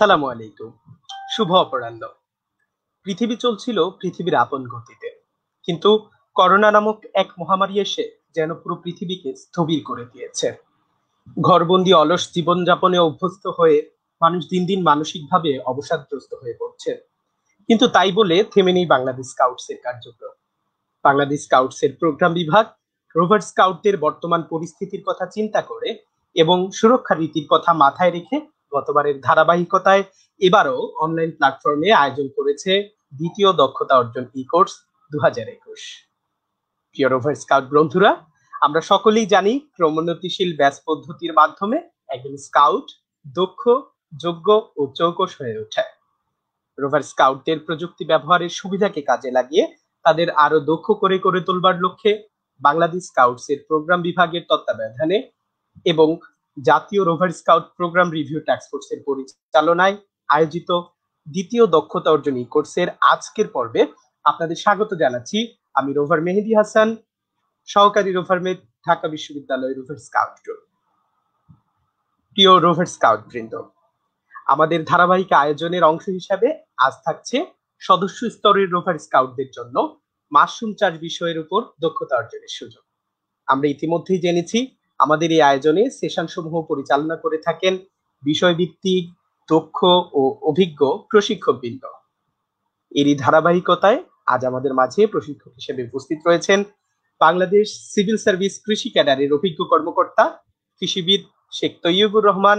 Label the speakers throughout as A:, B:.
A: আসসালামু আলাইকুম। শুভ অপরাহ্ন। পৃথিবী চলছিল পৃথিবীর আপন গতিতে, কিন্তু করোনা নামক এক মহামারী এসে যেন পুরো পৃথিবীকে স্থবির করে দিয়েছে। ঘরবন্দি অলস জীবনযাপনে অভ্যস্ত হয়ে মানুষ দিন দিন মানসিকভাবে অবসাদগ্রস্ত হয়ে পড়ছে। কিন্তু তাই বলে থেমে নেই বাংলাদেশ স্কাউটস এর কার্যক্রম। বাংলাদেশ স্কাউটস এর প্রোগ্রাম বিভাগ রোভার স্কাউটদের বর্তমান পরিস্থিতির কথা চিন্তা করে এবং সুরক্ষা রীতির কথা মাথায় রেখে গতবারের ধারাবাহিকতায় এবারও অনলাইন প্ল্যাটফর্মে আয়োজন করেছে দ্বিতীয় দক্ষতা অর্জন ই কোর্স 2021। প্রিয় রোভার স্কাউট বন্ধুরা, আমরা সকলেই জানি ক্রমোন্নতিশীল ব্যাচ পদ্ধতির মাধ্যমে একজন স্কাউট দক্ষ, যোগ্য ও চৌকস হয়ে ওঠে। রোভার স্কাউটদের প্রযুক্তি ব্যবহারের সুবিধাকে কাজে লাগিয়ে তাদের আরো দক্ষ করে তোলবার লক্ষ্যে বাংলাদেশ স্কাউটস এর প্রোগ্রাম বিভাগের তত্ত্বাবধানে এবং জাতীয় rover scout programme review task force এর পরিচালনায় আয়োজিত দ্বিতীয় দক্ষতা অর্জন ই কোর্সের আজকের পর্বে আপনাদের স্বাগত জানাচ্ছি। আমি রোভার মেহেদী হাসান, সহকারী রোভার মেট, ঢাকা বিশ্ববিদ্যালয় রোভার স্কাউট গ্রুপ। প্রিয় রোভার স্কাউট বৃন্দ, আমাদের ধারাবাহিক আয়োজনের অংশ হিসাবে আজ থাকছে সদস্য স্তরের রোভার স্কাউটদের জন্য মাশরুম চাষ বিষয়ের উপর দক্ষতা অর্জনের সুযোগ। আমরা ইতিমধ্যেই জেনেছি আমাদের এই আয়োজনে সেশন সমূহ পরিচালনা করে থাকেন বিষয়ভিত্তিক দক্ষ ও অভিজ্ঞ প্রশিক্ষকবৃন্দ। এরই ধারাবাহিকতায় আজ আমাদের মাঝে প্রশিক্ষক হিসেবে উপস্থিত রয়েছেন বাংলাদেশ সিভিল সার্ভিস কৃষি ক্যাডারের অভিজ্ঞ কর্মকর্তা কৃষিবিদ শেখ তৈয়বুর রহমান,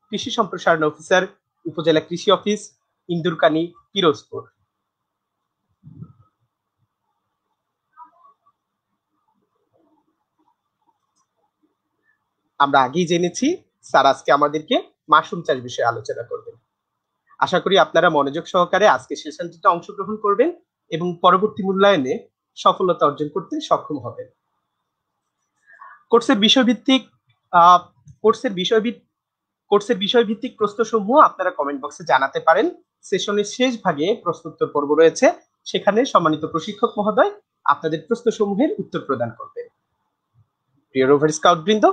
A: কৃষি সম্প্রসারণ অফিসার, উপজেলা কৃষি অফিস, ইন্দুরকানী, পিরোজপুর। আমরা আগেই জেনেছি স্যার আজকে আমাদেরকে মাশরুম চাষ বিষয়ে আলোচনা করবেন। আশা করি আপনারা মনোযোগ সহকারে আজকে সেশনটিতে অংশগ্রহণ করবেন এবং পরবর্তী মূল্যায়নে সফলতা অর্জন করতে সক্ষম হবেন। কোর্সের বিষয়ভিত্তিক প্রশ্নসমূহ আপনারা কমেন্ট বক্সে জানাতে পারেন। সেশনের শেষ ভাগে প্রশ্নোত্তর পর্ব রয়েছে, সেখানে সম্মানিত প্রশিক্ষক মহোদয় আপনাদের প্রশ্নসমূহের উত্তর প্রদান করবেন। প্রিয় রোভার স্কাউট বৃন্দ,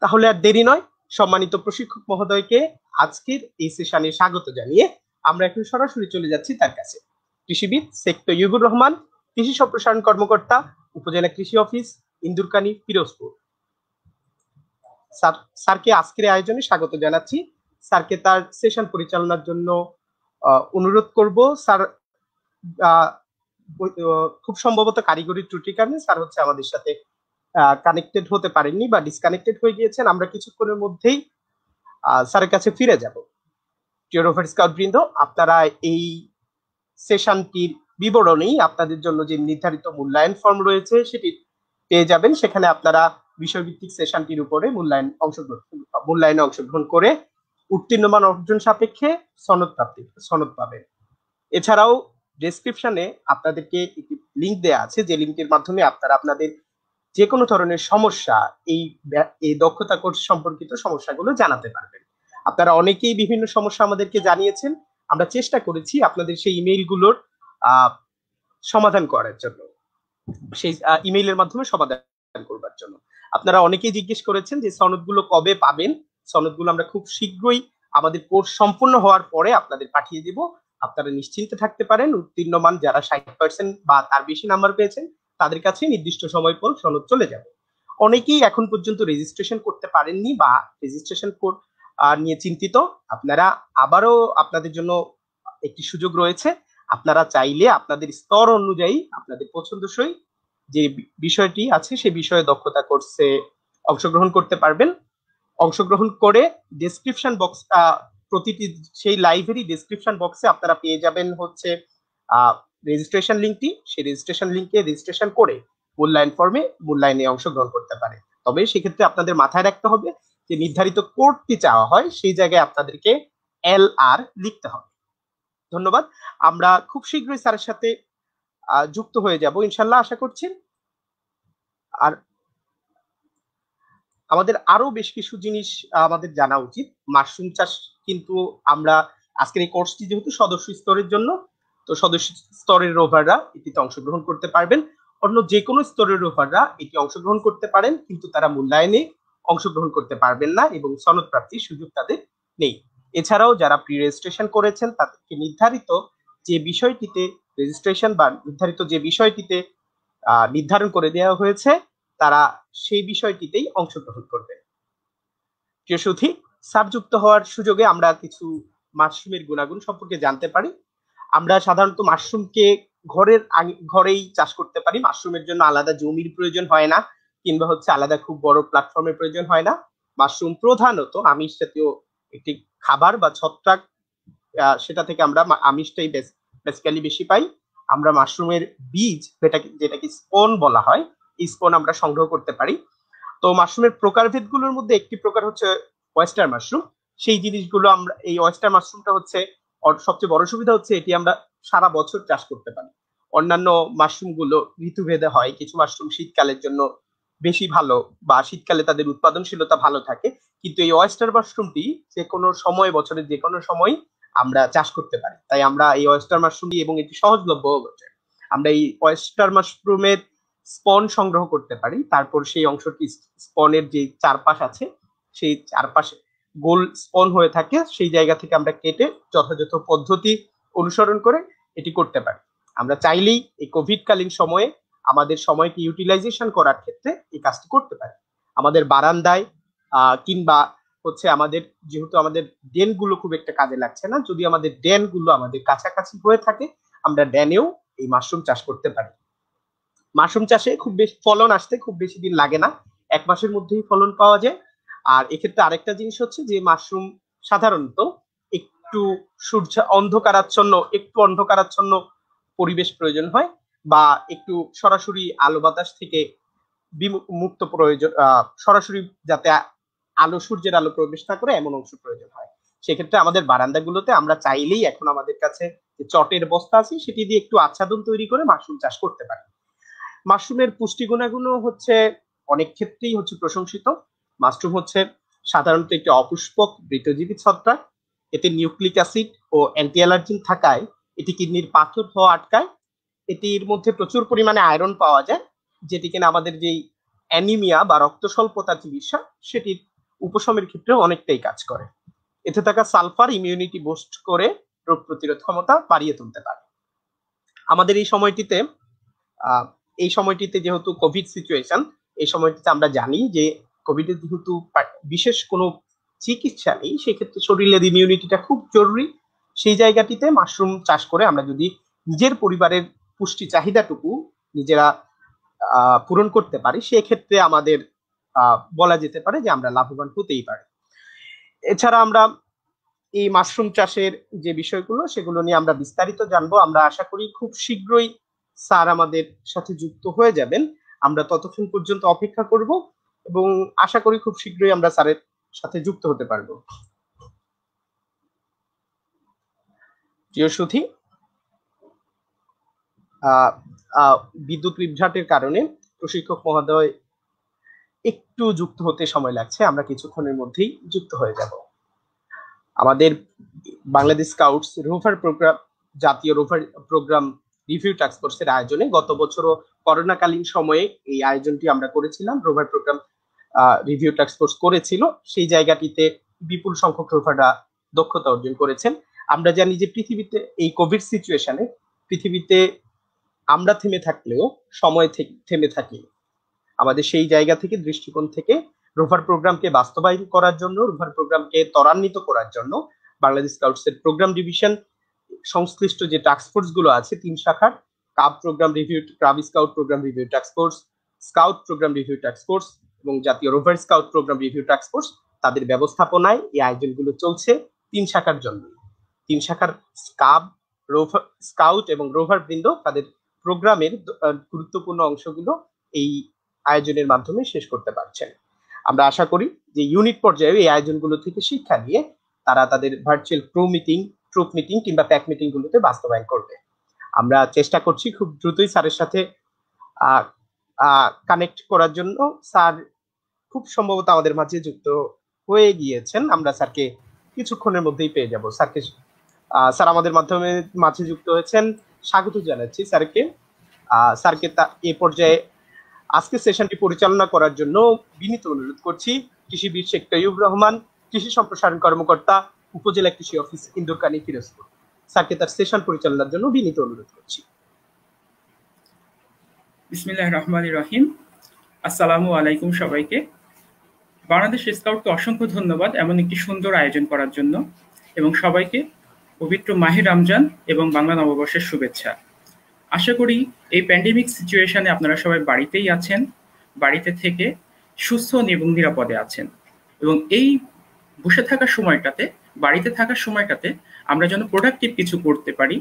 A: তাহলে আর দেরি নয়, সম্মানিত প্রশিক্ষক মহোদয়কে আজকের এই সেশনে স্বাগত জানিয়ে আমরা এখন সরাসরি চলে যাচ্ছি তার কাছে। কৃষিবিদ শেখ তৈয়বুর রহমান, কৃষি সম্প্রসারণ কর্মকর্তা, উপজেলা কৃষি অফিস, ইন্দুরকানী, পিরোজপুর। স্যারকে আজকের আয়োজনে স্বাগত জানাচ্ছি। স্যারকে তার সেশন পরিচালনার জন্য অনুরোধ করব। স্যার খুব সম্ভবত কারিগরি ত্রুটির কারণে স্যার হচ্ছে আমাদের সাথে কানেক্টেড হতে পারেননি বা ডিসকানেক্টেড হয়ে গিয়েছেন। আমরা কিছুক্ষণের মধ্যেই স্যারের কাছে ফিরে যাব। প্রিয় রোভার স্কাউট বৃন্দ, আপনারা এই সেশনটির বিবরণী আপনাদের জন্য যে নির্ধারিত মূল্যায়ন ফর্ম রয়েছে সেটি পেয়ে যাবেন। সেখানে আপনারা বিষয়ভিত্তিক সেশনটির উপরে মূল্যায়নে অংশগ্রহণ করে উত্তীর্ণ মান অর্জন সাপেক্ষে সনদ পাবেন। এছাড়াও ডেসক্রিপশনে আপনাদেরকে একটি লিংক দেওয়া আছে, যে লিংকের মাধ্যমে আপনারা আপনাদের যে কোনো ধরনের সমস্যা এই দক্ষতা কোর্স সম্পর্কিত সমস্যাগুলো জানাতে পারবেন। আপনারা অনেকেই বিভিন্ন সমস্যা আমাদেরকে জানিয়েছেন, আমরা চেষ্টা করেছি আপনাদের সেই ইমেইলগুলোর সমাধান করার জন্য, সেই ইমেইলের মাধ্যমে সমাধান করবার জন্য। আপনারা অনেকেই জিজ্ঞেস করেছেন যে সনদগুলো কবে পাবেন। সনদগুলো আমরা খুব শীঘ্রই আমাদের কোর্স সম্পূর্ণ হওয়ার পরে আপনাদের পাঠিয়ে দিব। আপনারা নিশ্চিন্তে থাকতে পারেন, উত্তীর্ণ মান যারা 60% বা তার বেশি নাম্বার পেয়েছেন তাদের কাছে নির্দিষ্ট সময় পর সনদ চলে যাবে। অনেকেই এখন পর্যন্ত রেজিস্ট্রেশন করতে পারেননি বা রেজিস্ট্রেশন নিয়ে চিন্তিত। আপনারা আবারও আপনাদের জন্য একটি সুযোগ রয়েছে। আপনারা চাইলে আপনাদের স্তর অনুযায়ী আপনাদের পছন্দসই যে বিষয়টি আছে সেই বিষয়ে দক্ষতা কোর্সে অংশগ্রহণ করতে পারবেন। অংশগ্রহণ করে ডেসক্রিপশন বক্স, প্রতিটি সেই লাইভেরই ডেসক্রিপশন বক্সে আপনারা পেয়ে যাবেন হচ্ছে রেজিস্ট্রেশন লিঙ্কটি। সেই রেজিস্ট্রেশন লিঙ্কে রেজিস্ট্রেশন করে মূল্যায়নে অংশগ্রহণ করতে পারে। তবে সেক্ষেত্রে আপনাদের মাথায় রাখতে হবে যে নির্ধারিত কোডটি চাওয়া হয় সেই জায়গায় আপনাদেরকে LR লিখতে হবে। ধন্যবাদ। আমরা খুব শীঘ্রই স্যারের সাথে যুক্ত হয়ে যাব ইনশাল্লাহ, আশা করছি। আর আমাদের আরো বেশ কিছু জিনিস আমাদের জানা উচিত। মাশরুম চাষ কিন্তু আমরা আজকের এই কোর্সটি যেহেতু সদস্য স্তরের জন্য, তো সদস্য স্তরের রোভাররা এটিতে অংশগ্রহণ করতে পারবেন। অন্য যে কোনো স্তরের রোভাররা এটি অংশগ্রহণ করতে পারেন, কিন্তু তারা মূল্যায়নে অংশগ্রহণ করতে পারবেন না এবং সনদ প্রাপ্তির সুযোগ তাদের নেই। এছাড়াও যারা প্রি রেজিস্ট্রেশন করেছেন তাদেরকে নির্ধারিত যে বিষয়টিতে রেজিস্ট্রেশন বা নির্ধারিত যে বিষয়টিতে নির্ধারণ করে দেওয়া হয়েছে তারা সেই বিষয়টিতেই অংশগ্রহণ করবে। প্রিয় সুধী, স্যার যুক্ত হওয়ার সুযোগে আমরা কিছু মাশরুমের গুণাগুণ সম্পর্কে জানতে পারি। আমরা সাধারণত মাশরুমকে ঘরেই চাষ করতে পারি। মাশরুমের জন্য আলাদা জমির প্রয়োজন হয় না, কিংবা হচ্ছে আলাদা খুব বড় প্ল্যাটফর্মের প্রয়োজন হয় না। মাশরুম প্রধানত আমিষ জাতীয় একটি খাবার বা ছত্রাক, সেটা থেকে আমরা আমিষটাই বেসিক্যালি বেশি পাই। আমরা মাশরুমের বীজ, যেটাকে স্পন বলা হয়, এই স্পন আমরা সংগ্রহ করতে পারি। তো মাশরুমের প্রকারভেদগুলোর মধ্যে একটি প্রকার হচ্ছে ওয়েস্টার মাশরুম। সেই জিনিসগুলো আমরা, এই ওয়েস্টার মাশরুমটা হচ্ছে সবচেয়ে বড় সুবিধা হচ্ছে এটি আমরা সারা বছর চাষ করতে পারি। অন্যান্য মাশরুম গুলো ঋতুভেদে হয়, কিছু মাশরুম শীতকালের জন্য বেশি ভালো বা শীতকালে তাদের উৎপাদনশীলতা ভালো থাকে, কিন্তু এই ওয়েস্টার মাশরুমটি যে কোনো সময়, বছরের যে কোনো সময় আমরা চাষ করতে পারি। তাই আমরা এই ওয়েস্টার মাশরুম, এবং এটি সহজলভ্য বটে, আমরা এই ওয়েস্টার মাশরুমের স্পন সংগ্রহ করতে পারি। তারপর সেই অংশটি, স্পনের যে চারপাশ আছে, সেই চারপাশে গোল স্পন হয়ে থাকে, সেই জায়গা থেকে আমরা কেটে যথাযথ পদ্ধতি অনুসরণ করে এটি করতে পারি। আমরা চাইলেই এই কোভিড কালীন সময়ে আমাদের সময়কে ইউটিলাইজেশন করার ক্ষেত্রে এই কাজটি করতে পারি। আমাদের বারান্দায় কিংবা হচ্ছে আমাদের, যেহেতু আমাদের ড্রেন গুলো খুব একটা কাজে লাগছে না, যদি আমাদের ড্রেন গুলো আমাদের কাছাকাছি হয়ে থাকে, আমরা ড্রেনেও এই মাশরুম চাষ করতে পারি। মাশরুম চাষে খুব বেশি ফলন আসতে খুব বেশি দিন লাগে না, 1 মাসের মধ্যেই ফলন পাওয়া যায়। আর এক্ষেত্রে আরেকটা জিনিস হচ্ছে যে মাশরুম সাধারণত একটু একটু অন্ধকারাচ্ছন্ন পরিবেশ প্রয়োজন হয়, বা একটু সরাসরি আলো বাতাস থেকে মুক্ত প্রয়োজন, সরাসরি যাতে সূর্যের আলো প্রবেশ না করে এমন অংশ প্রয়োজন হয়। সেক্ষেত্রে আমাদের বারান্দাগুলোতে আমরা চাইলেই, এখন আমাদের কাছে যে চটের বস্তা আছে সেটি দিয়ে একটু আচ্ছাদন তৈরি করে মাশরুম চাষ করতে পারি। মাশরুমের পুষ্টি গুণাগুণ হচ্ছে অনেক ক্ষেত্রেই হচ্ছে প্রশংসিত। মাশরুম হচ্ছে সাধারণত একটি অপুষ্পক বৃত্তজীবী ছত্রাক। এতে নিউক্লিক অ্যাসিড ও অ্যান্টি অ্যালার্জিন থাকায় এটি কিডনির পাথর হওয়া আটকায়। এটির মধ্যে প্রচুর পরিমাণে আয়রন পাওয়া যায়, যেটি কিনা আমাদের যেই অ্যানিমিয়া বা রক্ত স্বল্পতার চিকিৎসা, সেটির উপশমের ক্ষেত্রে অনেকটাই কাজ করে। এতে থাকা সালফার ইমিউনিটি বুস্ট করে রোগ প্রতিরোধ ক্ষমতা বাড়িয়ে তুলতে পারে। আমাদের এই সময়টিতে যেহেতু কোভিড সিচুয়েশন, এই সময়টিতে আমরা জানি যে কোভিডের যেহেতু বিশেষ কোনো চিকিৎসা নেই, সেক্ষেত্রে শরীরের ইমিউনিটিটা খুব জরুরি। সেই জায়গাটিতে মাশরুম চাষ করে আমরা যদি নিজের পরিবারের পুষ্টি চাহিদাটুকু নিজেরা পূরণ করতে পারি, সেক্ষেত্রে আমাদের বলা যেতে পারে যে আমরা লাভবান হতেই পারি। এছাড়া আমরা এই মাশরুম চাষের যে বিষয়গুলো, সেগুলো নিয়ে আমরা বিস্তারিত জানবো। আমরা আশা করি খুব শীঘ্রই স্যার আমাদের সাথে যুক্ত হয়ে যাবেন। আমরা ততক্ষণ পর্যন্ত অপেক্ষা করব এবং আশা করি খুব শীঘ্রই আমরা স্যারের সাথে যুক্ত হতে পারবো। প্রিয় সুধী, বিদ্যুৎ বিভ্রাটের কারণে প্রশিক্ষক মহোদয় একটু যুক্ত হতে সময় লাগছে, আমরা কিছুক্ষণের মধ্যেই যুক্ত হয়ে যাব। আমাদের বাংলাদেশ স্কাউটস রোভার প্রোগ্রাম, জাতীয় রোভার প্রোগ্রাম রিভিউ টাস্ক ফোর্সের আয়োজনে গত বছরও করোনাকালীন সময়ে এই আয়োজনটি আমরা করেছিলাম। Rover programme review task force করেছিল, সেই জায়গাটিতে বিপুল সংখ্যক রোভাররা দক্ষতা অর্জন করেছেন। আমরা জানি যে পৃথিবীতে এই কোভিড সিচুয়েশনে পৃথিবীতে আমরা থেমে থাকলেও সময় থেমে থাকি। আমাদের সেই জায়গা থেকে, দৃষ্টিকোণ থেকে রোভার প্রোগ্রামকে বাস্তবায়ন করার জন্য, রোভার প্রোগ্রামকে ত্বরান্বিত করার জন্য বাংলাদেশ স্কাউটসের প্রোগ্রাম ডিভিশন সংশ্লিষ্ট যে টাস্ক ফোর্স গুলো আছে 3 শাখার, cub program review, cub scout programme review task force, scout programme review task force এবং জাতীয় rover scout programme review task force, তাদের ব্যবস্থাপনায় এই আয়োজনগুলো চলছে 3 শাখার জন্য। 3 শাখার কাব, রোভার স্কাউট এবং রোভার বৃন্দ তাদের প্রোগ্রামের গুরুত্বপূর্ণ অংশগুলো এই আয়োজনের মাধ্যমে শেষ করতে পারছেন। আমরা আশা করি যে ইউনিট পর্যায়ে এই আয়োজনগুলো থেকে শিক্ষা নিয়ে তারা তাদের ভার্চুয়াল ট্রুপ মিটিং কিংবা প্যাক মিটিং গুলোতে বাস্তবায়ন করবে। আমরা চেষ্টা করছি খুব দ্রুতই স্যারের সাথে কানেক্ট করার জন্য। স্যার খুব সম্ভবত আমাদের মাঝে যুক্ত হয়ে গিয়েছেন, আমরা স্যারকে কিছুক্ষণের মধ্যেই পেয়ে যাব। স্যার আমাদের মাঝে যুক্ত হয়েছেন, স্বাগত জানাচ্ছি স্যারকে। এ পর্যায়ে আজকে সেশনটি পরিচালনা করার জন্য বিনীত অনুরোধ করছি কৃষিবিদ শেখ তৈয়ুব রহমান, কৃষি সম্প্রসারণ কর্মকর্তা, উপজেলা কৃষি অফিস, ইন্দুরকানী, পিরোজপুর। স্যারকে তার সেশন পরিচালনার জন্য বিনীত অনুরোধ করছি।
B: বিসমিল্লাহির রহমানির রহিম। আসসালামু আলাইকুম সবাইকে। বাংলাদেশ স্কাউটকে অসংখ্য ধন্যবাদ এমন একটি সুন্দর আয়োজন করার জন্য, এবং সবাইকে পবিত্র মাহে রমজান এবং বাংলা নববর্ষের শুভেচ্ছা। আশা করি এই প্যান্ডেমিক সিচুয়েশনে আপনারা সবাই বাড়িতেই আছেন, বাড়িতে থেকে সুস্থ এবং নিরাপদে আছেন, এবং এই বসে থাকার সময়টাতে, বাড়িতে থাকার সময়টাতে আমরা যেন প্রোডাক্টিভ কিছু করতে পারি,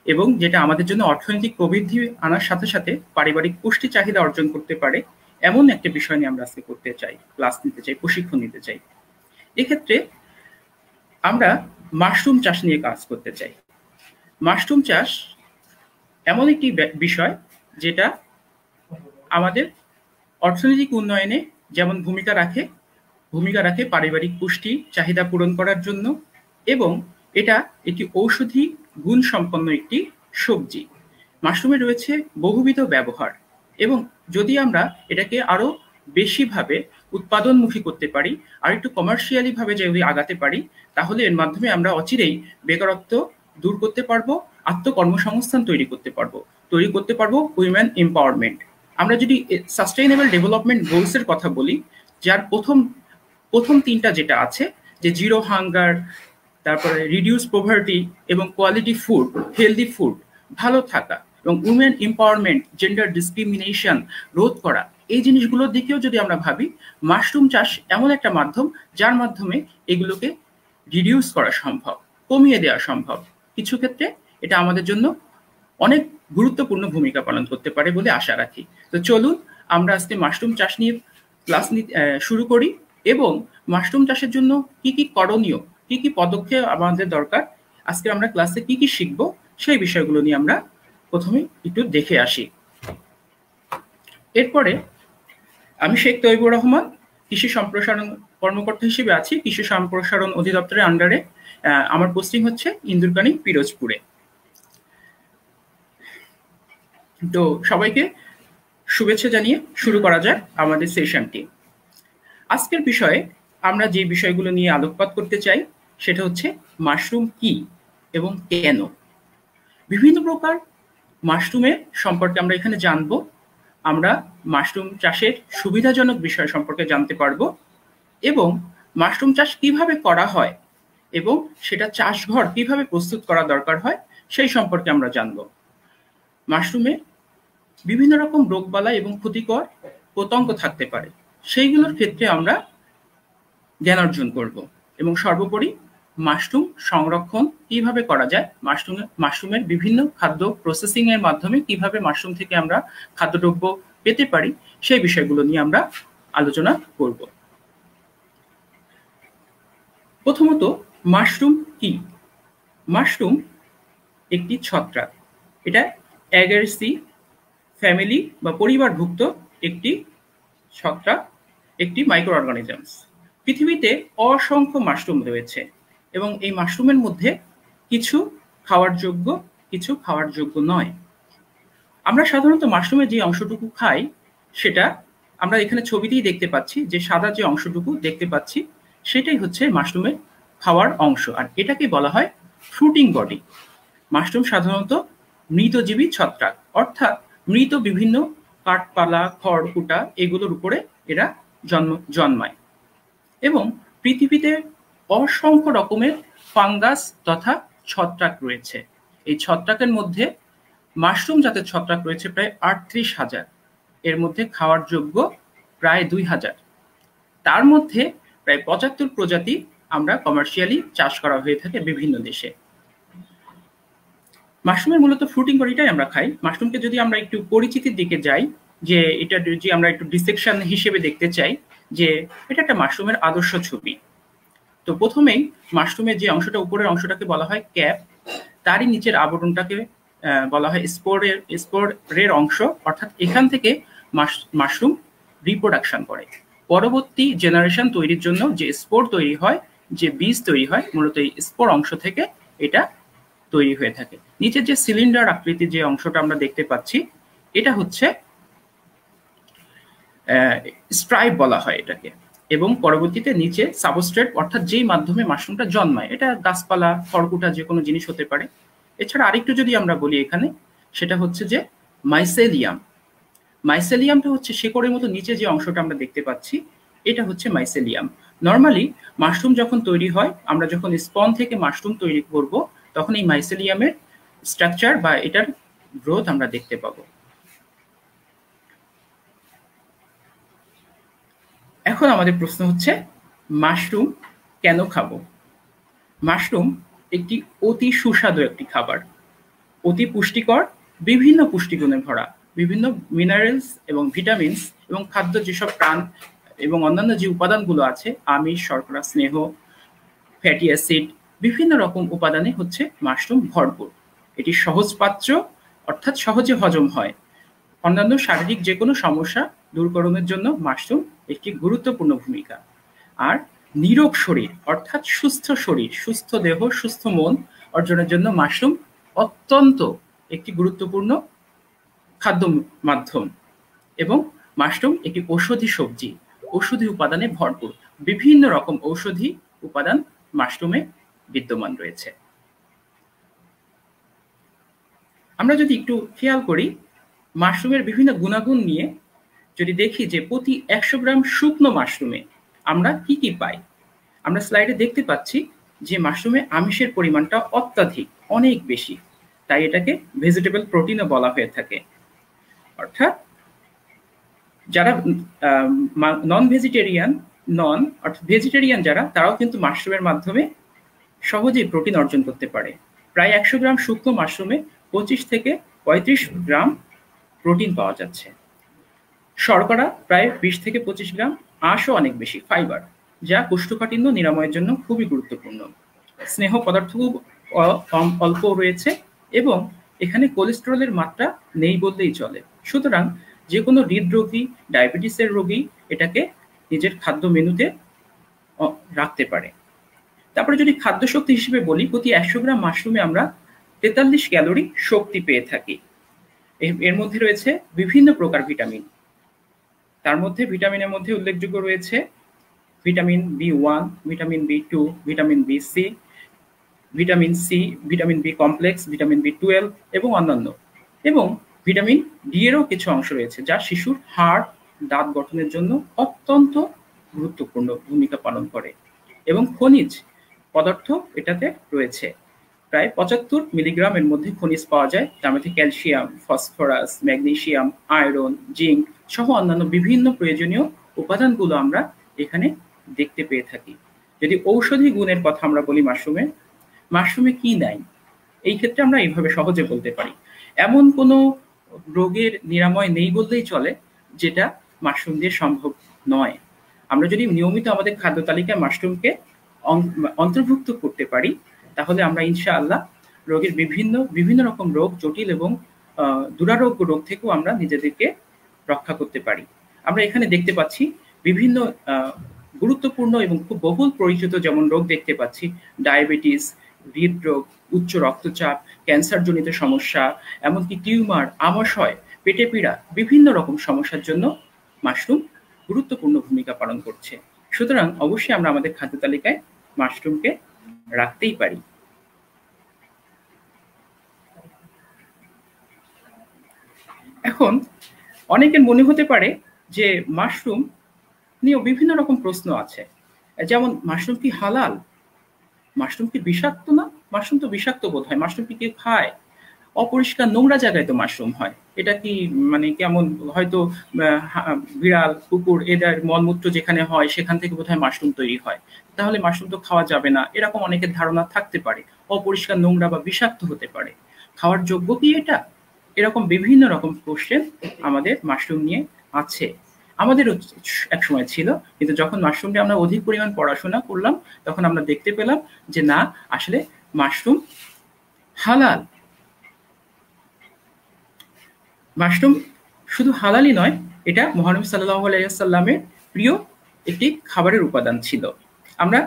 B: এবং যেটা আমাদের জন্য অর্থনৈতিক প্রবৃদ্ধি আনার সাথে সাথে পারিবারিক পুষ্টি চাহিদা অর্জন করতে পারে, এমন একটা বিষয় নিয়ে আমরা আজকে করতে চাই, ক্লাস নিতে চাই, প্রশিক্ষণ নিতে চাই। এক্ষেত্রে আমরা মাশরুম চাষ নিয়ে কাজ করতে চাই। মাশরুম চাষ এমন একটি বিষয় যেটা আমাদের অর্থনৈতিক উন্নয়নে যেমন ভূমিকা রাখে পারিবারিক পুষ্টি চাহিদা পূরণ করার জন্য, এবং এটা একটি ঔষধি গুণ সম্পন্ন একটি সবজি। মাশরুমে রয়েছে বহুবিধ ব্যবহার, এবং যদি আমরা এটাকে আরো বেশিভাবে উৎপাদনমুখী করতে পারি, আর একটু কমার্শিয়ালি ভাবে যদি আগাতে পারি, তাহলে এর মাধ্যমে আমরা অচিরেই বেকারত্ব দূর করতে পারবো, আত্মকর্মসংস্থান তৈরি করতে পারবো উইমেন এম্পাওয়ারমেন্ট। আমরা যদি সাস্টেইনেবল ডেভেলপমেন্ট গোলস এর কথা বলি, যার প্রথম তিনটা যেটা আছে, যে জিরো হাঙ্গার, তারপরে রিডিউস পভার্টি এবং কোয়ালিটি ফুড, হেলদি ফুড, ভালো থাকা এবং উইমেন এম্পাওয়ারমেন্ট, জেন্ডার ডিসক্রিমিনেশন রোধ করা, এই জিনিসগুলোর দিকেও যদি আমরা ভাবি, মাশরুম চাষ এমন একটা মাধ্যম যার মাধ্যমে এগুলোকে রিডিউস করা সম্ভব, কমিয়ে দেওয়া সম্ভব। কিছু ক্ষেত্রে এটা আমাদের জন্য অনেক গুরুত্বপূর্ণ ভূমিকা পালন করতে পারে বলে আশা রাখি। তো চলুন আমরা আজকে মাশরুম চাষ নিয়ে ক্লাস শুরু করি, এবং মাশরুম চাষের জন্য কি কি করণীয়, কি কি পদক্ষেপ আমাদের দরকার, আজকে আমরা ক্লাসে কি কি শিখব, সেই বিষয়গুলো নিয়ে আমরা প্রথমে একটু দেখে আসি। এরপরে আমি শেখ তৈবুর রহমান, কৃষি সম্প্রসারণ কর্মকর্তা হিসেবে আছি কৃষি সম্প্রসারণ অধিদপ্তরের আন্ডারে। আমার পোস্টিং হচ্ছে ইন্দুরকানী, পিরোজপুরে। তো সবাইকে শুভেচ্ছা জানিয়ে শুরু করা যাক আমাদের সেশনটি। আজকের বিষয়ে আমরা যে বিষয়গুলো নিয়ে আলোকপাত করতে চাই সেটা হচ্ছে মাশরুম কি এবং কেন। বিভিন্ন প্রকার মাশরুমের সম্পর্কে আমরা এখানে জানবো। আমরা মাশরুম চাষের সুবিধাজনক বিষয় সম্পর্কে জানতে পারবো, এবং মাশরুম চাষ কিভাবে করা হয় এবং সেটা চাষঘর কিভাবে প্রস্তুত করা দরকার হয় সেই সম্পর্কে আমরা জানবো। মাশরুমে বিভিন্ন রকম রোগবালাই এবং ক্ষতিকর পতঙ্গ থাকতে পারে, সেইগুলোর ক্ষেত্রে আমরা জ্ঞান অর্জন করব, এবং সর্বোপরি মাশরুম সংরক্ষণ কিভাবে করা যায়, মাশরুমের বিভিন্ন খাদ্য প্রসেসিং এর মাধ্যমে কিভাবে মাশরুম থেকে আমরা খাদ্যদ্রব্য পেতে পারি, সেই বিষয়গুলো নিয়ে আমরা আলোচনা করব। প্রথমত, মাশরুম কি? মাশরুম একটি ছত্রাক। এটা অ্যাগারেসি ফ্যামিলি বা পরিবারভুক্ত একটি ছত্রাক, একটি মাইক্রো অর্গানিজমস। পৃথিবীতে অসংখ্য মাশরুম রয়েছে, এবং এই মাশরুমের মধ্যে কিছু খাওয়ার যোগ্য, কিছু খাওয়ার যোগ্য নয়। আমরা সাধারণত মাশরুমের যে অংশটুকু খাই সেটা আমরা এখানে ছবিতেই দেখতে পাচ্ছি, যে সাদা যে অংশটুকু দেখতে পাচ্ছি সেটাই হচ্ছে মাশরুমের খাওয়ার অংশ, আর এটাকে বলা হয় ফ্রুটিং বডি। মাশরুম সাধারণত মৃতজীবী ছত্রাক, অর্থাৎ মৃত বিভিন্ন কাঠপালা, খড়কুটা এগুলোর উপরে এরা জন্মায়, এবং পৃথিবীতে অসংখ্য রকমের ফাঙ্গাস তথা ছত্রাক রয়েছে। এই ছত্রাকের মধ্যে মাশরুম জাতের ছত্রাক রয়েছে প্রায় ৩৮,০০০, এর মধ্যে খাওয়ার যোগ্য প্রায় ২,০০০। তার মধ্যে প্রায় ৭৫ প্রজাতি আমরা কমার্শিয়ালি চাষ করা হয়ে থাকে বিভিন্ন দেশে। মাশরুমের মূলত ফ্রুটিং বডিটাই আমরা খাই। মাশরুমকে যদি আমরা একটু পরিচিতির দিকে যাই, যে এটা যদি আমরা একটু ডিসেকশন হিসেবে দেখতে চাই, যে এটা একটা মাশরুমের আদর্শ ছবি। তো প্রথমেই মাশরুমের যে অংশটা, উপরের অংশটাকে বলা হয় ক্যাপ, তারই নিচের আবরণটাকে বলা হয় স্পোরের অংশ, অর্থাৎ এখান থেকে মাশরুম রিপ্রোডাকশন করে। পরবর্তী জেনারেশন তৈরির জন্য যে স্পোর তৈরি হয়, যে বীজ তৈরি হয়, মূলত এই স্পোর অংশ থেকে এটা তৈরি হয়ে থাকে। নিচের যে সিলিন্ডার আকৃতির যে অংশটা আমরা দেখতে পাচ্ছি, এটা হচ্ছে স্ট্রাইপ বলা হয় এটাকে, এবং পরবর্তীতে নিচে সাবস্ট্রেট অর্থাৎ যেই মাধ্যমে মাশরুমটা জন্মায়, এটা গাছপালা, খড়কুটা যে কোনো জিনিস হতে পারে। এছাড়া আরেকটু যদি আমরা বলি এখানে, সেটা হচ্ছে যে মাইসেলিয়াম। মাইসেলিয়ামটা হচ্ছে শেকড়ের মতো নিচে যে অংশটা আমরা দেখতে পাচ্ছি, এটা হচ্ছে মাইসেলিয়াম। নর্মালি মাশরুম যখন তৈরি হয়, আমরা যখন স্পন থেকে মাশরুম তৈরি করব, তখন এই মাইসেলিয়ামের স্ট্রাকচার বা এটার গ্রোথ আমরা দেখতে পাবো। এখন আমাদের প্রশ্ন হচ্ছে, মাশরুম কেন খাবো? মাশরুম একটি অতি সুস্বাদু একটি খাবার, অতি পুষ্টিকর, বিভিন্ন পুষ্টিগুণে ভরা, বিভিন্ন মিনারেলস এবং ভিটামিনস এবং খাদ্য যেসব প্রাণ এবং অন্যান্য যে উপাদানগুলো আছে, আমিষ, শর্করা, স্নেহ, ফ্যাটি অ্যাসিড, বিভিন্ন রকম উপাদানে হচ্ছে মাশরুম ভরপুর। এটি সহজপাচ্য অর্থাৎ সহজে হজম হয়। অন্যান্য শারীরিক যে কোনো সমস্যা দূরকরণের জন্য মাশরুম একটি গুরুত্বপূর্ণ ভূমিকা। আর নিরোগ শরীর অর্থাৎ সুস্থ শরীর, সুস্থ দেহ, সুস্থ মন অর্জনের জন্য মাশরুম অত্যন্ত একটি গুরুত্বপূর্ণ খাদ্য মাধ্যম। এবং মাশরুম একটি ঔষধি সবজি, ঔষধি উপাদানে ভরপুর। বিভিন্ন রকম ঔষধি উপাদান মাশরুমে বিদ্যমান রয়েছে। আমরা যদি একটু খেয়াল করি মাশরুমের বিভিন্ন গুণাগুণ নিয়ে, যদি দেখি যে প্রতি 100 গ্রাম শুকনো মাশরুমে আমরা কি কি পাই, আমরা স্লাইডে দেখতে পাচ্ছি যে মাশরুমে আমিষের পরিমাণটা অত্যাধিক, অনেক বেশি, তাই এটাকে ভেজিটেবল প্রোটিনও বলা হয়ে থাকে। অর্থাৎ যারা নন ভেজিটেরিয়ান অর্থাৎ ভেজিটেরিয়ান যারা, তারাও কিন্তু মাশরুমের মাধ্যমে সহজেই প্রোটিন অর্জন করতে পারে। প্রায় 100 গ্রাম শুকনো মাশরুমে 25 থেকে 35 গ্রাম প্রোটিন পাওয়া যাচ্ছে। শর্করা প্রায় 20 থেকে 25 গ্রাম, আঁশও অনেক বেশি, ফাইবার, যা কোষ্ঠকাঠিন্য নিরাময়ের জন্য খুবই গুরুত্বপূর্ণ। স্নেহ পদার্থ খুব অল্প রয়েছে এবং এখানে কোলেস্টেরলের মাত্রা নেই বললেই চলে। সুতরাং যে কোনো হৃদরোগী, ডায়াবেটিসের রোগী এটাকে নিজের খাদ্য মেনুতে রাখতে পারে। তারপরে যদি খাদ্য শক্তি হিসেবে বলি, প্রতি 100 গ্রাম মাশরুমে আমরা 43 ক্যালোরি শক্তি পেয়ে থাকি। এর মধ্যে রয়েছে বিভিন্ন প্রকার ভিটামিন। তার মধ্যে ভিটামিনের মধ্যে উল্লেখযোগ্য রয়েছে vitamin B1, vitamin B2, vitamin B6, vitamin C, vitamin B complex, vitamin B12 এবং অন্যান্য। এবং ভিটামিন ডি এরও কিছু অংশ রয়েছে যা শিশুর হাড়, দাঁত গঠনের জন্য অত্যন্ত গুরুত্বপূর্ণ ভূমিকা পালন করে। এবং খনিজ পদার্থ এটাতে রয়েছে প্রায় 75 মিলিগ্রাম এর মধ্যে খনিজ পাওয়া যায়, তার মধ্যে calcium, phosphorus, magnesium, iron, zinc সহ অন্যান্য বিভিন্ন প্রয়োজনীয় উপাদানগুলো আমরা এখানে দেখতে পেয়ে থাকি। যদি ঔষধি গুণের কথা আমরা বলি মাশরুমে কি নাই, এই ক্ষেত্রে আমরা এইভাবে সহজে বলতে পারি, এমন কোনো রোগের নিরাময় নেই বললেই চলে যেটা মাশরুম দিয়ে সম্ভব নয়। আমরা যদি নিয়মিত আমাদের খাদ্য তালিকায় মাশরুমকে অন্তর্ভুক্ত করতে পারি, তাহলে আমরা ইনশাআল্লাহ রোগের বিভিন্ন রকম রোগ, জটিল এবং দুরারোগ্য রোগ থেকেও আমরা নিজেদেরকে রক্ষা করতে পারি। আমরা এখানে দেখতে পাচ্ছি বিভিন্ন গুরুত্বপূর্ণ এবং খুব বহুল পরিচিত যেমন রোগ দেখতে পাচ্ছি, ডায়াবেটিস, হৃদরোগ, উচ্চ রক্তচাপ, ক্যান্সারজনিত সমস্যা, এমনকি টিউমার, আমাশয়, পেটে পীড়া, বিভিন্ন রকম সমস্যার জন্য মাশরুম গুরুত্বপূর্ণ ভূমিকা পালন করছে। সুতরাং অবশ্যই আমরা আমাদের খাদ্য তালিকায় মাশরুমকে রাখতেই পারি। এখন অনেকের মনে হতে পারে যে মাশরুম নিয়েও বিভিন্ন রকম প্রশ্ন আছে, যেমন মাশরুম কি হালাল, মাশরুম কি বিষাক্ত না, মাশরুম তো বিষাক্ত বোধ হয়, মাশরুম কি কেউ খায়, অপরিষ্কার নোংরা জায়গায় তো মাশরুম হয়, এটা কি মানে কেমন, হয়তো বিড়াল, কুকুর এদের মলমূত্র যেখানে হয় সেখান থেকে বোধহয় মাশরুম তৈরি হয়, তাহলে মাশরুম তো খাওয়া যাবে না, এরকম অনেকের ধারণা থাকতে পারে, অপরিষ্কার, নোংরা বা বিষাক্ত হতে পারে, খাওয়ার যোগ্য কি এটা, এরকম বিভিন্ন রকম কোশ্চেন আমাদের মাশরুম নিয়ে আছে, আমাদেরও এক সময় ছিল। কিন্তু যখন মাশরুম নিয়ে আমরা অধিক পরিমাণ পড়াশোনা করলাম, তখন আমরা দেখতে পেলাম যে না, আসলে মাশরুম হালাল। মাশরুম শুধু হালালই নয়, এটা মহানবী সাল্লাল্লাহু আলাইহি ওয়াসাল্লামের প্রিয় একটি খাবারের উপাদান ছিল। আমরা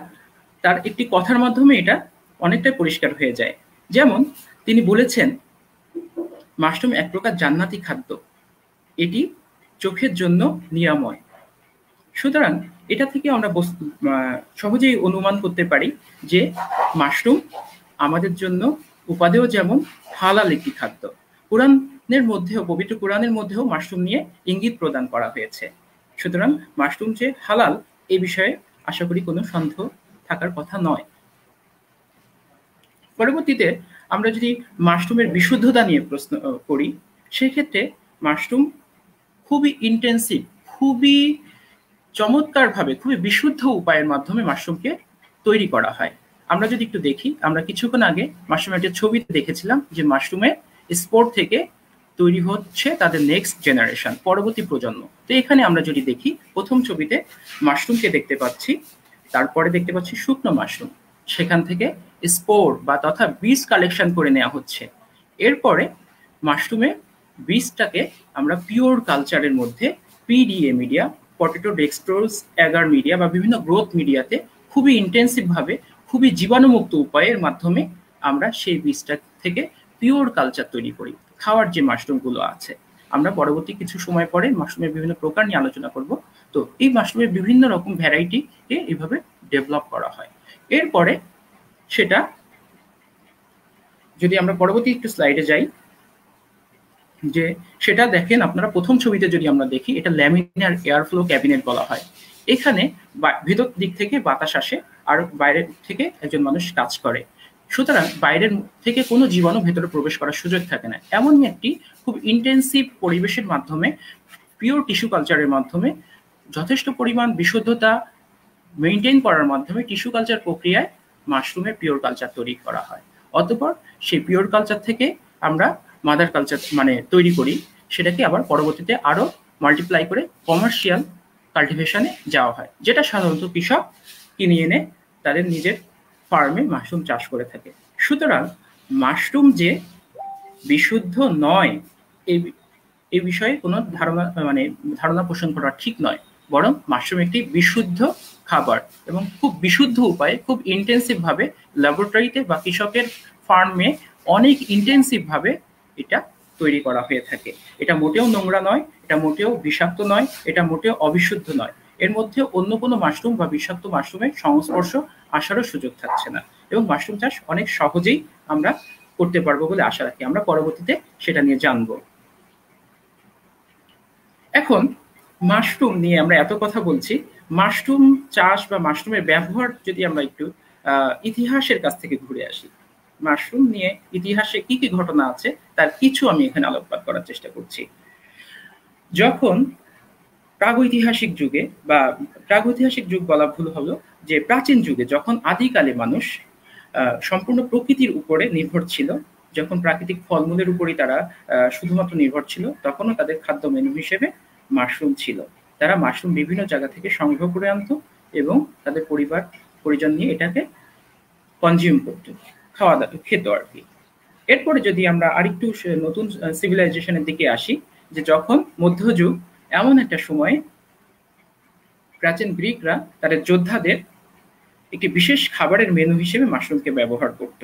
B: তার একটি কথার মাধ্যমে এটা অনেকটাই পরিষ্কার হয়ে যায়। যেমন তিনি বলেছেন, মাশরুম এক প্রকার জান্নাতি খাদ্য, এটি চোখের জন্য নিরাময়, সুতরাং এটা থেকে আমরা সহজেই অনুমান করতে পারি যে মাশরুম আমাদের জন্য উপাদেয় যেমন হালাল একটি খাদ্য। কোরআনের মধ্যেও, পবিত্র কোরআনের মধ্যেও মাশরুম নিয়ে ইঙ্গিত প্রদান করা হয়েছে। সুতরাং মাশরুম যে হালাল এই বিষয়ে আশা করি কোনো সন্দেহ থাকার কথা নয়। পরবর্তীতে আমরা যদি মাশরুমের বিশুদ্ধতা নিয়ে প্রশ্ন করি, সেক্ষেত্রে মাশরুম খুবই ইন্টেন্সিভ, খুবই চমৎকারভাবে, খুবই বিশুদ্ধ উপায়ের মাধ্যমে মাশরুমকে তৈরি করা হয়। আমরা যদি একটু দেখি, আমরা কিছুক্ষণ আগে মাশরুমের একটা ছবিতে দেখেছিলাম যে মাশরুমের স্পোর থেকে তৈরি হচ্ছে তাদের নেক্সট জেনারেশন, পরবর্তী প্রজন্ম। তো এখানে আমরা যদি দেখি, প্রথম ছবিতে মাশরুমকে দেখতে পাচ্ছি, তারপরে দেখতে পাচ্ছি শুকনো মাশরুম, সেখান থেকে স্পোর বা তথা বীজ কালেকশন করে নেওয়া হচ্ছে। এরপরে মাশরুমের বীজটাকে আমরা পিওর কালচারের মধ্যে PDA media, potato dextrose Agar media বা বিভিন্ন গ্রোথ মিডিয়াতে খুবই ইন্টেন্সিভ ভাবে, খুবই জীবাণুমুক্ত উপায়ের মাধ্যমে আমরা সেই বীজটা থেকে পিওর কালচার তৈরি করি। খাওয়ার যে মাশরুমগুলো আছে, আমরা পরবর্তী কিছু সময় পরে মাশরুমের বিভিন্ন প্রকার নিয়ে আলোচনা করব। তো এই মাশরুমের বিভিন্ন রকম ভ্যারাইটিকে এইভাবে ডেভেলপ করা হয়। এরপরে সেটা যদি আমরা পরবর্তী একটু স্লাইডে যাই, যে সেটা দেখেন আপনারা প্রথম ছবিতে যদি আমরা দেখি, এটা ল্যামিনার এয়ার ফ্লো ক্যাবিনেট বলা হয়। এখানে ভেতর দিক থেকে বাতাস আসে আর বাইরের থেকে একজন মানুষ কাজ করে। সুতরাং বাইরের থেকে কোনো জীবাণু ভেতরে প্রবেশ করার সুযোগ থাকে না। এমনই একটি খুব ইন্টেন্সিভ পরিবেশের মাধ্যমে, পিওর টিস্যু কালচারের মাধ্যমে, যথেষ্ট পরিমাণ বিশুদ্ধতা মেনটেন করার মাধ্যমে টিস্যু কালচার প্রক্রিয়ায় মাশরুমের পিওর কালচার তৈরি করা হয়। অতঃপর সেই পিওর কালচার থেকে আমরা মাদার কালচার মানে তৈরি করি, সেটাকে আবার পরবর্তীতে আরো মাল্টিপ্লাই করে কমার্শিয়াল কাল্টিভেশনে যাওয়া হয়, যেটা সাধারণত কৃষক কিনে এনে তাদের নিজের ফার্মে মাশরুম চাষ করে থাকে। সুতরাং মাশরুম যে বিশুদ্ধ নয় এই বিষয়ে কোনো ধারণা পোষণ করা ঠিক নয়, বরং মাশরুম একটি বিশুদ্ধ খাবার এবং খুব বিশুদ্ধ উপায়ে, খুব ইন্টেন্সিভ ভাবে ল্যাবরেটরিতে বা কৃষকের ফার্মে অনেক ইন্টেন্সিভ ভাবে এটা তৈরি করা হয়ে থাকে। এটা মোটেও নোংরা নয়, এটা মোটেও বিষাক্ত নয়, এটা মোটেও অবিশুদ্ধ নয়। এর মধ্যে অন্য কোনো মাশরুম বা বিষাক্ত মাশরুমের সংস্পর্শ আসারও সুযোগ থাকছে না, এবং মাশরুম চাষ অনেক সহজেই আমরা করতে পারবো বলে আশা রাখি। আমরা পরবর্তীতে সেটা নিয়ে জানবো। এখন মাশরুম নিয়ে আমরা এত কথা বলছি, মাশরুম চাষ বা মাশরুমের ব্যবহার যদি আমরা একটু ইতিহাসের কাছ থেকে ঘুরে আসি, মাশরুম নিয়ে ইতিহাসে কি কি ঘটনা আছে তার কিছু আমি এখানে আলোকপাত করার চেষ্টা করছি। যখন প্রাগৈতিহাসিক যুগে, বা প্রাগৈতিহাসিক যুগ বলা ভুল হলো, যে প্রাচীন যুগে যখন আদিকালে মানুষ সম্পূর্ণ প্রকৃতির উপরে নির্ভর ছিল, যখন প্রাকৃতিক ফলমূলের উপরই তারা শুধুমাত্র নির্ভর ছিল, তখনও তাদের খাদ্য মেনু হিসেবে মাশরুম ছিল। তারা মাশরুম বিভিন্ন জায়গা থেকে সংগ্রহ করে আনতো এবং তাদের পরিজন নিয়ে এটাকে কনজিউম করতো, খেত আর কি। এরপরে যদি আমরা আরেকটু নতুন সিভিলাইজেশনের দিকে আসি, যে যখন মধ্যযুগ, এমন একটা সময়ে প্রাচীন গ্রিকরা তাদের যোদ্ধাদের একটি বিশেষ খাবারের মেনু হিসেবে মাশরুমকে ব্যবহার করত।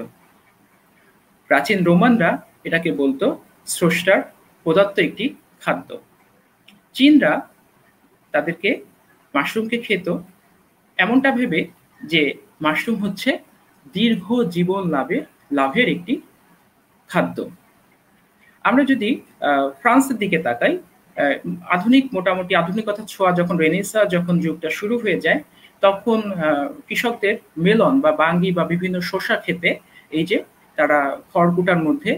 B: প্রাচীন রোমানরা এটাকে বলতো স্রষ্টার প্রদত্ত একটি খাদ্য। চীনরা তাদেরকে মাশরুমকে খেত এমনটা ভেবে যে মাশরুম হচ্ছে দীর্ঘ জীবন লাভের একটি খাদ্য। আমরা যদি ফ্রান্সের দিকে তাকাই, মোটামুটি আধুনিকতার ছোঁয়া যখন রেনেসা যখন যুগটা শুরু হয়ে যায়, তখন কৃষকদের মেলন বা বাঙ্গি বা বিভিন্ন শসা খেতে এই যে তারা খড়কুটার মধ্যে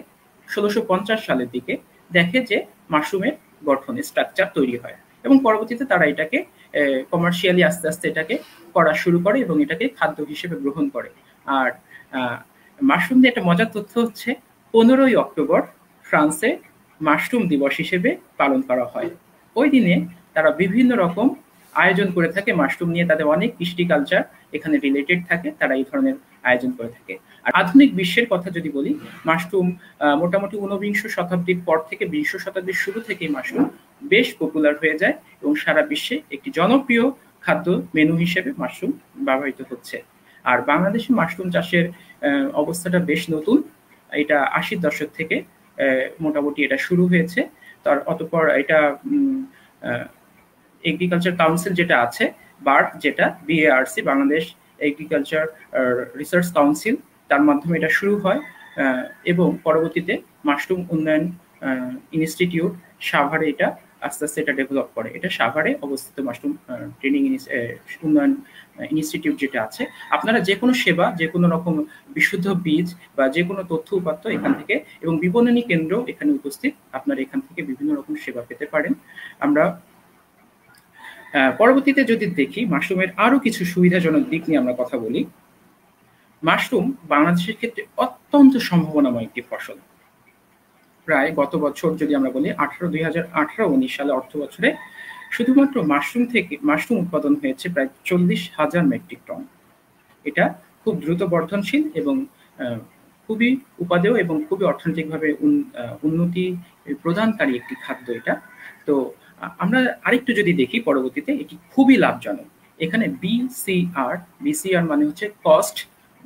B: 1650 সালের দিকে দেখে যে মাশরুমের গঠন, স্ট্রাকচার তৈরি হয়, এবং পরবর্তীতে তারা এটাকে কমার্শিয়ালি আস্তে আস্তে এটাকে করা শুরু করে এবং এটাকে খাদ্য হিসেবে গ্রহণ করে। আর মাশরুম দিয়ে একটা মজার তথ্য হচ্ছে 15ই অক্টোবর ফ্রান্সে মাশরুম দিবস হিসেবে পালন করা হয়। ওই দিনে তারা বিভিন্ন রকম আয়োজন করে থাকে মাশরুম নিয়ে, তাদের অনেক কৃষ্টি কালচার এখানে রিলেটেড থাকে, তারা এই ধরনের আয়োজন করে থাকে। আর আধুনিক বিশ্বের কথা যদি বলি, মাশরুম মোটামুটি 19বিংশ শতাব্দীর পর থেকে 20 শতাব্দীর শুরু থেকেই মাশরুম বেশ পপুলার হয়ে যায় এবং সারা বিশ্বে একটি জনপ্রিয় খাদ্য মেনু হিসেবে মাশরুম ব্যবহৃত হচ্ছে। আর বাংলাদেশে মাশরুম চাষের অবস্থাটা বেশ নতুন, এটা 80-র দশক থেকে মোটামুটি এটা শুরু হয়েছে। তার অতঃপর এটা এগ্রিকালচার কাউন্সিল যেটা আছে, বার্ড যেটা BARC, Bangladesh agriculture research council, তার মাধ্যমে এটা শুরু হয় এবং পরবর্তীতে মাশরুম উন্নয়ন ইনস্টিটিউট সাভারে এটা আস্তে আস্তে এটা ডেভেলপ করে। এটা সাভারে অবস্থিত মাশরুম ট্রেনিং উন্নয়ন ইনস্টিটিউট যেটা আছে। আপনারা যে কোনো সেবা, যে কোনো রকম বিশুদ্ধ বীজ বা যে কোনো তথ্য উপাত্ত এখান থেকে এবং বিপণনী কেন্দ্র এখানে উপস্থিত, আপনারা এখান থেকে বিভিন্ন রকম সেবা পেতে পারেন। আমরা পরবর্তীতে যদি দেখি মাশরুমের আরো কিছু সুবিধাজনক দিক নিয়ে আমরা কথা বলি। মাশরুম বাংলাদেশের ক্ষেত্রে অত্যন্ত সম্ভাবনাময় একটি ফসল। প্রায় গত বছর যদি আমরা বলি 2018-19 সালে অর্থ বছরে শুধুমাত্র মাশরুম উৎপাদন হয়েছে প্রায় 40,000 মেট্রিক টন। এটা খুব দ্রুত বর্ধনশীল এবং খুবই উপাদেয় এবং খুবই অর্থনৈতিকভাবে উন্নতি প্রদানকারী একটি খাদ্য এটা। তো আমরা আরেকটু যদি দেখি পরবর্তীতে, এটি খুবই লাভজনক। এখানে বিসিআর মানে হচ্ছে কস্ট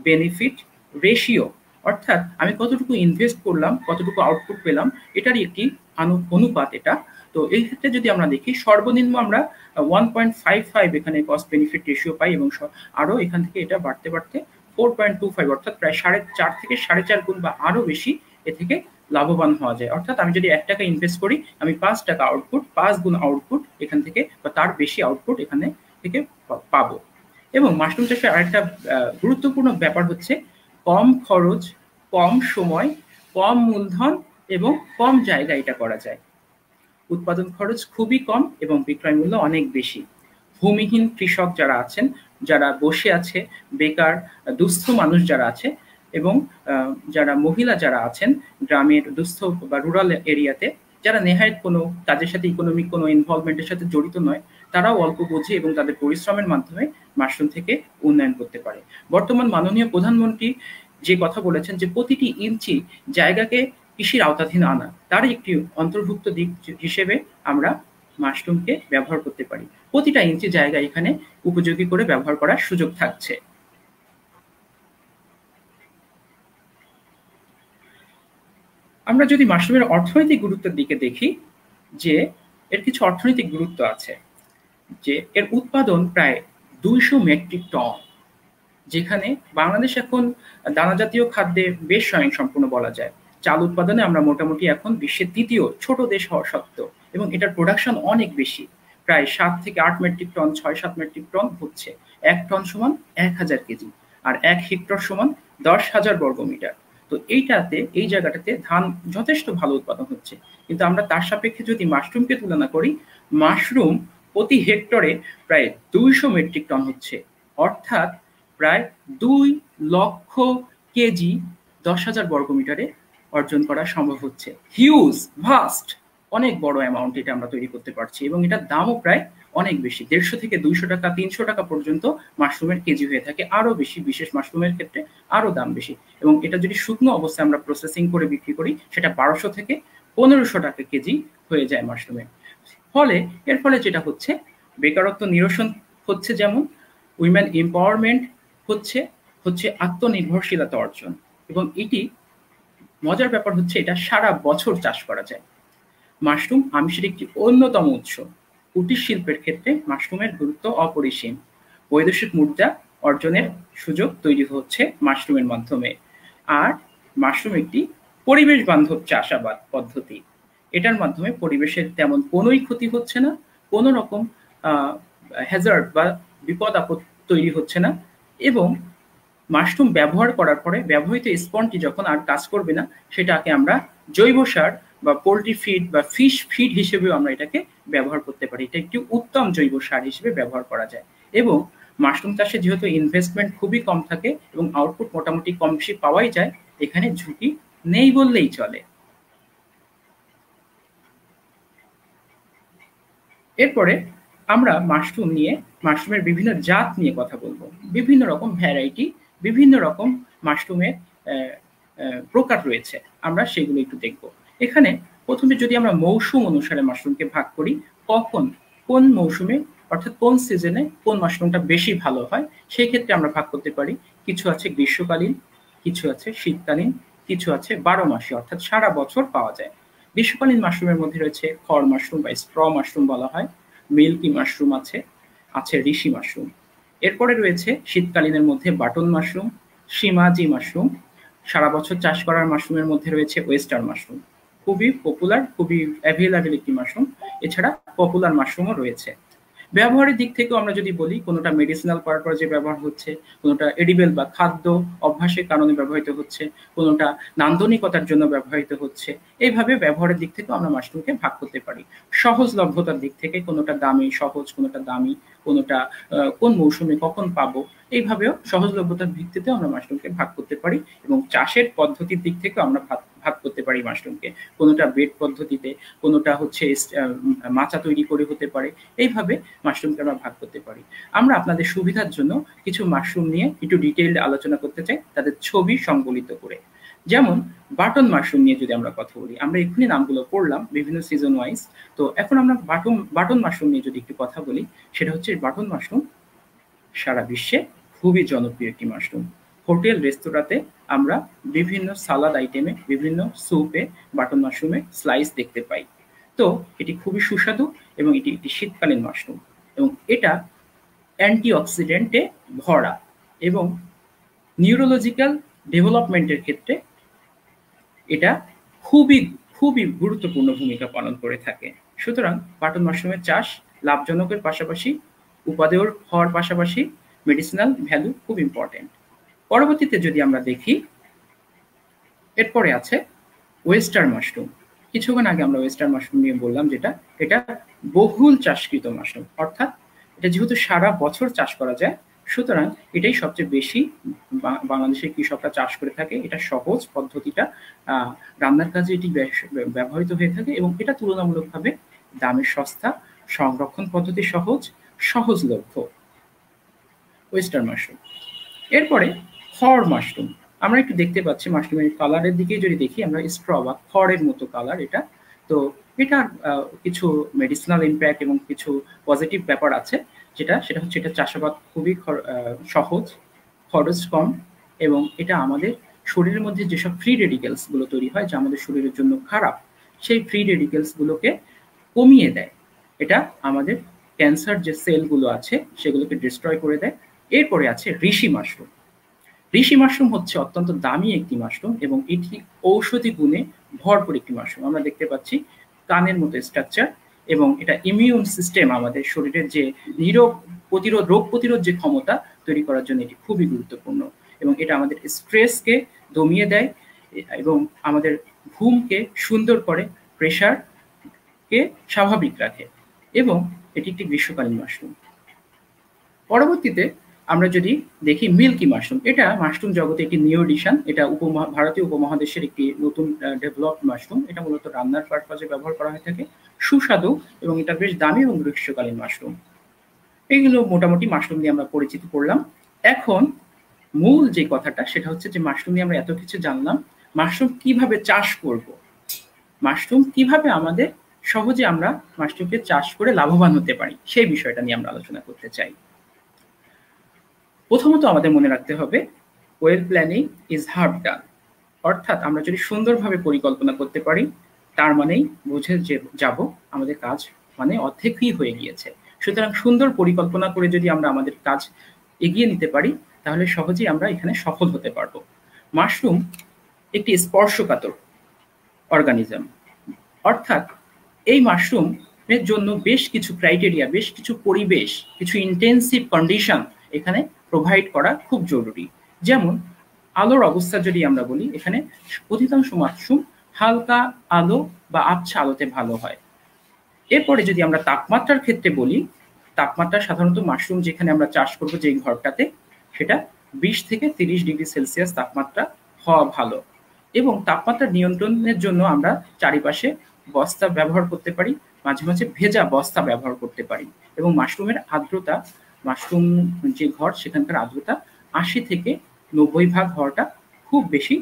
B: বেনিফিট রেশিও, অর্থাৎ আমি কতটুকু ইনভেস্ট করলাম, কতটুকু আউটপুট পেলাম, এটারই একটি অনুপাত এটা। তো এই ক্ষেত্রে যদি আমরা দেখি সর্বনিম্ন আমরা 1.55 এখানে কস্ট বেনিফিট রেশিও পাই এবং আরো এখান থেকে এটা বাড়তে বাড়তে 4.25 অর্থাৎ প্রায় 4.5 থেকে 4.5 গুণ বা আরো বেশি এ থেকে লাভবান হওয়া যায়। অর্থাৎ আমি যদি 1 টাকা ইনভেস্ট করি, আমি 5 টাকা আউটপুট, 5 গুণ আউটপুট এখান থেকে বা তার বেশি আউটপুট এখানে থেকে পাবো। এবং মাশরুম চাষের আরেকটা গুরুত্বপূর্ণ ব্যাপার হচ্ছে কম খরচ, কম সময়, কম মূলধন এবং কম জায়গায় এটা করা যায়। উৎপাদন খরচ খুবই কম এবং বিক্রয় মূল্য অনেক বেশি। ভূমিহীন কৃষক যারা আছেন, যারা বসে আছে, বেকার দুস্থ মানুষ যারা আছে এবং যারা মহিলা যারা আছেন গ্রামের দুস্থ বা রুরাল এরিয়াতে, যারা নেহায়েত কোনো কাজের সাথে ইকোনমিক কোনো ইনভলভমেন্টের সাথে জড়িত নয়, তারাও অল্প পুঁজি এবং তাদের পরিশ্রমের মাধ্যমে মাশরুম থেকে উন্নয়ন করতে পারে। বর্তমান মাননীয় প্রধানমন্ত্রী যে কথা বলেছেন যে প্রতিটি ইঞ্চি জায়গাকে কৃষির আওতাধীন আনা, তার একটি অন্তর্ভুক্ত দিক হিসেবে আমরা মাশরুমকে ব্যবহার করতে পারি। প্রতিটা ইঞ্চি জায়গা এখানে উপযোগী করে ব্যবহার করার সুযোগ থাকছে। আমরা যদি মাশরুমের অর্থনৈতিক গুরুত্বের দিকে দেখি, যে এর কিছু অর্থনৈতিক গুরুত্ব আছে, যে এর উৎপাদন প্রায় 200 মেট্রিক টন, যেখানে বাংলাদেশ এখন দানা জাতীয় খাদ্যে বেশ স্বয়ংসম্পূর্ণ বলা যায়। চাল উৎপাদনে আমরা মোটামুটি এখন বিশ্বের 3য় ছোট দেশ হওয়া সত্ত্বেও, এবং এটার প্রোডাকশন অনেক বেশি, প্রায় 7 থেকে 8 মেট্রিক টন, 6-7 মেট্রিক টন হচ্ছে। 1 টন সমান 1000 কেজি, আর 1 হেক্টর সমান 10,000 বর্গমিটার। তো এই জায়গাটাতে ধান যথেষ্ট ভালো উৎপাদন হচ্ছে। কিন্তু আমরা তার সাপেক্ষে যদি মাশরুমকে তুলনা করি, মাশরুম প্রতি হেক্টরে প্রায় 200 মেট্রিক টন হচ্ছে, অর্থাৎ প্রায় 2 লক্ষ কেজি 10,000 বর্গমিটারে অর্জন করা সম্ভব হচ্ছে। হিউজ, ভাস্ট, অনেক বড় অ্যামাউন্ট এটা আমরা তৈরি করতে পারছি এবং এটার দামও প্রায় অনেক বেশি। 150 থেকে 200 টাকা, 300 টাকা পর্যন্ত মাশরুমের কেজি হয়ে থাকে, আরো বেশি বিশেষ মাশরুমের ক্ষেত্রে আরো দাম বেশি। এবং এটা যদি শুকনো অবস্থায় আমরা প্রসেসিং করে বিক্রি করি, সেটা 1200 থেকে 1500 টাকা কেজি হয়ে যায় মাশরুমের। এর ফলে যেটা হচ্ছে, বেকারত্ব নিরসন হচ্ছে, যেমন উইমেন এম্পাওয়ারমেন্ট হচ্ছে আত্মনির্ভরশীলতা অর্জন। এবং এটি মজার ব্যাপার হচ্ছে, এটা সারা বছর চাষ করা যায়। মাশরুম আমিষের একটি অন্যতম উৎস। কুটির শিল্পের ক্ষেত্রে মাশরুমের গুরুত্ব অপরিসীম। বৈদেশিক মুদ্রা অর্জনের সুযোগ তৈরি হচ্ছে মাশরুমের মাধ্যমে। আর মাশরুম একটি পরিবেশ বান্ধব চাষাবাদ পদ্ধতি। এটার মাধ্যমে পরিবেশের তেমন কোনোই ক্ষতি হচ্ছে না, কোনো রকম হ্যাজার্ড বা বিপদ আপদ তৈরি হচ্ছে না। এবং মাশরুম ব্যবহার করার পরে ব্যবহৃত স্পঞ্জটি যখন আর কাজ করবে না, সেটাকে আমরা জৈব সার বা পোল্ট্রি ফিড বা ফিশ ফিড হিসেবেও আমরা এটাকে ব্যবহার করতে পারি। এটা একটি উত্তম জৈব সার হিসেবে ব্যবহার করা যায়। এবং মাশরুম চাষে যেহেতু ইনভেস্টমেন্ট খুবই কম থাকে এবং আউটপুট মোটামুটি কম বেশি পাওয়াই যায়, এখানে ঝুঁকি নেই বললেই চলে। এরপরে আমরা মাশরুমের বিভিন্ন জাত নিয়ে কথা বলবো। বিভিন্ন রকম ভ্যারাইটি, বিভিন্ন রকম মাশরুমের প্রকার রয়েছে, আমরা সেগুলো একটু দেখব। এখানে প্রথমে যদি আমরা মৌসুম অনুসারে মাশরুমকে ভাগ করি, কোন মৌসুমে অর্থাৎ কোন সিজনে কোন মাশরুমটা বেশি ভালো হয়, সেই ক্ষেত্রে আমরা ভাগ করতে পারি। কিছু আছে গ্রীষ্মকালীন, কিছু আছে শীতকালীন, কিছু আছে 12 মাসে অর্থাৎ সারা বছর পাওয়া যায়। গ্রীষ্মকালীন মাশরুমের মধ্যে রয়েছে খড় মাশরুম বা স্ট্র মাশরুম বলা হয়, মিল্কি মাশরুম আছে, আছে ঋষি মাশরুম। এরপরে রয়েছে শীতকালীনের মধ্যে বাটন মাশরুম, সীমাজি মাশরুম। সারা বছর চাষ করার মাশরুমের মধ্যে রয়েছে ওয়েস্টার মাশরুম, খুবই পপুলার, খুবই অ্যাভেলেবল একটি মাশরুম। এছাড়া পপুলার মাশরুমও রয়েছে। ব্যবহারের দিক থেকেও আমরা যদি বলি, কোনোটা মেডিসিনাল পারপাজে ব্যবহার হচ্ছে, কোনোটা এডিবেল বা খাদ্য অভ্যাসের কারণে ব্যবহৃত হচ্ছে, কোনোটা নান্দনিকতার জন্য ব্যবহৃত হচ্ছে। এইভাবে ব্যবহারের দিক থেকেও আমরা মাশরুমকে ভাগ করতে পারি। সহজলভ্যতার দিক থেকে কোনোটা দামি সহজ, কোনোটা দামি, কোনোটা কোন মৌসুমে কখন পাবো, এইভাবেও সহজলভ্যতার ভিত্তিতে আমরা মাশরুমকে ভাগ করতে পারি। এবং চাষের পদ্ধতির দিক থেকেও আমরা ভাগ করতে পারি মাশরুমকে। কোনোটা বেড পদ্ধতিতে, কোনোটা হচ্ছে মাচা তৈরি করে হতে পারে। এইভাবে মাশরুমকে আমরা ভাগ করতে পারি। আমরা আপনাদের সুবিধার জন্য কিছু মাশরুম নিয়ে একটু ডিটেইলড আলোচনা করতে চাই, তাদের ছবি সংবলিত করে। যেমন বাটন মাশরুম নিয়ে যদি আমরা কথা বলি, আমরা এক্ষুনি নামগুলো পড়লাম বিভিন্ন সিজন ওয়াইজ। তো এখন আমরা বাটন মাশরুম নিয়ে যদি একটু কথা বলি, সেটা হচ্ছে বাটন মাশরুম সারা বিশ্বে খুবই জনপ্রিয় একটি মাশরুম। হোটেল রেস্তোরাঁতে আমরা বিভিন্ন সালাদ আইটেমে, বিভিন্ন স্যুপে বাটন মাশরুমের স্লাইস দেখতে পাই। তো এটি খুবই সুস্বাদু এবং এটি একটি শীতকালীন মাশরুম, এবং এটা অ্যান্টিঅক্সিডেন্টে ভরা এবং নিউরোলজিক্যাল ডেভেলপমেন্টের ক্ষেত্রে এটা খুবই খুবই গুরুত্বপূর্ণ ভূমিকা পালন করে থাকে। সুতরাং বাটন মাশরুমের চাষ লাভজনকের পাশাপাশি, উপাদেয় হওয়ার পাশাপাশি মেডিসিনাল ভ্যালু খুব ইম্পর্টেন্ট। পরবর্তীতে যদি আমরা দেখি, এরপরে আছে ওয়েস্টার মাশরুম। কিছুক্ষণ আগে আমরা ওয়েস্টার মাশরুম নিয়ে বললাম, যেটা এটা বহুল চাষকৃত মাশরুম, অর্থাৎ এটা যেহেতু সারা বছর চাষ করা যায়, সুতরাং এটাই সবচেয়ে বেশি বাংলাদেশের কৃষকরা চাষ করে থাকে। এটা সহজ পদ্ধতিটা, রান্নার কাজে এটি ব্যবহৃত হয়ে থাকে এবং এটা তুলনামূলকভাবে দামে সস্তা, সংরক্ষণ পদ্ধতি সহজ, সহজলভ্য ওয়েস্টার মাশরুম। এরপরে খড় মাশরুম। আমরা একটু দেখতে পাচ্ছি মাশরুমের কালারের দিকে যদি দেখি আমরা, স্ট্র বা খড়ের মতো কালার এটা। তো এটার কিছু মেডিসিনাল ইম্প্যাক্ট এবং কিছু পজিটিভ ব্যাপার আছে। সেটা হচ্ছে এটা চাষাবাদ খুবই সহজ, খরচ কম, এবং এটা আমাদের শরীরের মধ্যে যেসব ফ্রি রেডিকেলস গুলো তৈরি হয়, যা আমাদের শরীরের জন্য খারাপ, সেই ফ্রি রেডিকেলস গুলোকে কমিয়ে দেয়। এটা আমাদের ক্যান্সার যে সেলগুলো আছে সেগুলোকে ডিস্ট্রয় করে দেয়। এরপরে আছে ঋষি মাশরুম। ঋষি মাশরুম হচ্ছে অত্যন্ত দামি একটি মাশরুম এবং এটি ঔষধি গুণে ভরপুর একটি মাশরুম। আমরা দেখতে পাচ্ছি কানের মতো স্ট্রাকচার, এবং এটা ইমিউন সিস্টেম, আমাদের শরীরের যে রোগ প্রতিরোধ যে ক্ষমতা তৈরি করার জন্য এটি খুবই গুরুত্বপূর্ণ। এবং এটা আমাদের স্ট্রেসকে দমিয়ে দেয় এবং আমাদের ঘুমকে সুন্দর করে, প্রেশারকে স্বাভাবিক রাখে, এবং এটি একটি গ্রীষ্মকালীন মাশরুম। পরবর্তীতে আমরা যদি দেখি মিল্কি মাশরুম, এটা মাশরুম জগতে একটি নিউ এডিশন। এটা ভারতীয় উপমহাদেশের একটি নতুন ডেভেলপড মাশরুম। এটা মূলত রান্নার পারপাজে ব্যবহার করা হয়ে থাকে, সুস্বাদু, এবং এটা বেশ দামি এবং গ্রীষ্মকালীন মাশরুম। এইগুলো মোটামুটি মাশরুম দিয়ে আমরা পরিচিতি করলাম। এখন মূল যে কথাটা, সেটা হচ্ছে যে মাশরুম নিয়ে আমরা এত কিছু জানলাম, মাশরুম কিভাবে চাষ করব, মাশরুম কিভাবে আমাদের সহজে আমরা মাশরুমকে চাষ করে লাভবান হতে পারি, সেই বিষয়টা নিয়ে আমরা আলোচনা করতে চাই। প্রথমত আমাদের মনে রাখতে হবে, ওয়েল প্ল্যানিং ইজ হাফ ডান। অর্থাৎ আমরা যদি সুন্দরভাবে পরিকল্পনা করতে পারি, তার মানেই বুঝে যে যাব আমাদের কাজ মানে অর্ধেকই হয়ে গিয়েছে। সুতরাং সুন্দর পরিকল্পনা করে যদি আমরা আমাদের কাজ এগিয়ে নিতে পারি, তাহলে সহজেই আমরা এখানে সফল হতে পারবো। মাশরুম একটি স্পর্শকাতর অর্গানিজম, অর্থাৎ এই মাশরুমের জন্য বেশ কিছু ক্রাইটেরিয়া, বেশ কিছু পরিবেশ, কিছু ইন্টেন্সিভ কন্ডিশন এখানে প্রোভাইড করা খুব জরুরি। যেমন আলোর অবস্থা যদি আমরা বলি, এখানে অধিকাংশ মাশরুম হালকা আলো বা আবছা আলোতে ভালো হয়। এরপরে যদি আমরা তাপমাত্রার ক্ষেত্রে বলি, তাপমাত্রা সাধারণত মাশরুম যেখানে আমরা চাষ করব, যে ঘরটাতে, সেটা 20 থেকে 30 ডিগ্রি সেলসিয়াস তাপমাত্রা হওয়া ভালো। এবং তাপমাত্রা নিয়ন্ত্রণের জন্য আমরা চারিপাশে বস্তা ব্যবহার করতে পারি, মাঝে মাঝে ভেজা বস্তা ব্যবহার করতে পারি। এবং মাশরুমের আর্দ্রতা, মাশরুম যে ঘর সেখানকার আর্দ্রতা 80 থেকে 90% হওয়াটা খুব বেশি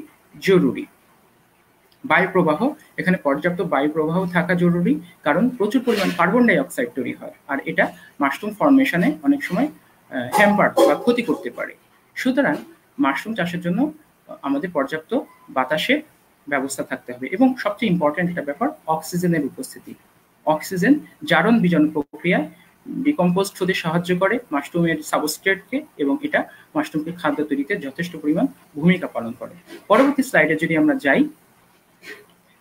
B: জরুরি। বায়ু প্রবাহ, এখানে পর্যাপ্ত বায়ু প্রবাহ থাকা জরুরি, কারণ প্রচুর পরিমাণ কার্বন ডাই অক্সাইড তৈরি হয়, আর এটা মাশরুম ফর্মেশনে অনেক সময় হ্যাম্পার বা ক্ষতি করতে পারে। সুতরাং মাশরুম চাষের জন্য আমাদের পর্যাপ্ত বাতাসের ব্যবস্থা থাকতে হবে, এবং সবচেয়ে ইম্পর্টেন্ট একটা ব্যাপার অক্সিজেনের উপস্থিতি। অক্সিজেন জারণ বিজারণ প্রক্রিয়ায় ডিকম্পোজড হতে সাহায্য করে মাশরুমের সাবস্ট্রেটকে, এবং এটা মাশরুমকে খাদ্য তৈরিতে যথেষ্ট পরিমাণ ভূমিকা পালন করে। পরবর্তী স্লাইডে যদি আমরা যাই,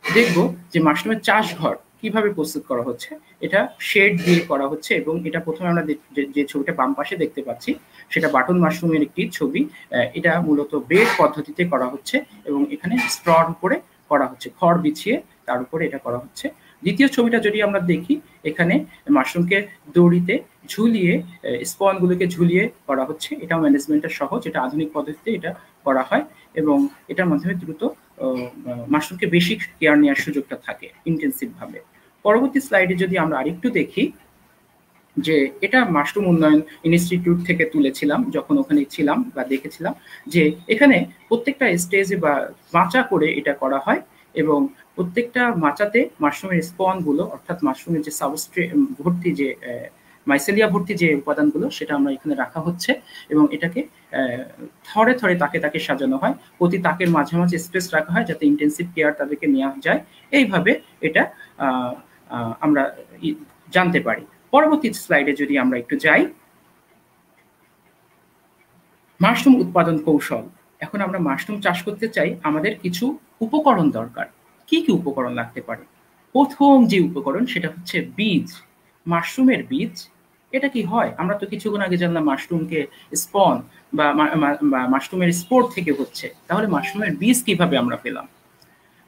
B: দেখব যে মাশরুমের চাষঘর কিভাবে প্রস্তুত করা হচ্ছে। এটা শেড দিয়ে করা হচ্ছে, এবং এটা প্রথমে আমরা যে ছবিটা বাম পাশে দেখতে পাচ্ছি সেটা বাটন মাশরুমের একটি ছবি। এটা মূলত বেড পদ্ধতিতে করা হচ্ছে, এবং এখানে স্ট্রর উপরে করা হচ্ছে, খড় বিছিয়ে তার উপরে এটা করা হচ্ছে। দ্বিতীয় ছবিটা যদি আমরা দেখি, এখানে মাশরুমকে দড়িতে ঝুলিয়ে স্পনগুলোকে ঝুলিয়ে করা হচ্ছে। এটা ম্যানেজমেন্টের সহজ, এটা আধুনিক পদ্ধতিতে এটা করা হয়, এবং এটার মাধ্যমে দ্রুত মাশরুমকে বেশি কেয়ার নেওয়ার সুযোগটা থাকে ইন্টেন্সিভ ভাবে। পরবর্তী স্লাইডে যদি আমরা আরেকটু দেখি, যে এটা মাশরুম উন্নয়ন ইনস্টিটিউট থেকে তুলেছিলাম যখন ওখানে ছিলাম বা দেখেছিলাম, যে এখানে প্রত্যেকটা স্টেজে বা মাচা করে এটা করা হয়, এবং প্রত্যেকটা মাচাতে মাশরুমের স্পনগুলো, অর্থাৎ মাশরুমের যে সাবস্ট্রেট ভর্তি, যে মাইসেলিয়া ভর্তি যে উপাদানগুলো, সেটা আমরা এখানে রাখা হচ্ছে, এবং এটাকে থরে থরে তাকে তাকে সাজানো হয়। প্রতি তাকের মাঝে মাঝে স্পেস রাখা হয় যাতে ইন্টেন্সিভ কেয়ার তাদেরকে নেওয়া যায়। এইভাবে এটা আমরা জানতে পারি। পরবর্তী স্লাইডে যদি আমরা একটু যাই, মাশরুম উৎপাদন কৌশল। এখন আমরা মাশরুম চাষ করতে চাই, আমাদের কিছু উপকরণ দরকার। কি কি উপকরণ লাগতে পারে? প্রথম যে উপকরণ সেটা হচ্ছে বীজ, মাশরুমের বীজ। এটা কি হয়? আমরা তো কিছুক্ষণ আগে জানলাম মাশরুমকে স্পন বা মাশরুমের স্পোর থেকে হচ্ছে, তাহলে মাশরুমের বীজ কিভাবে আমরা পেলাম?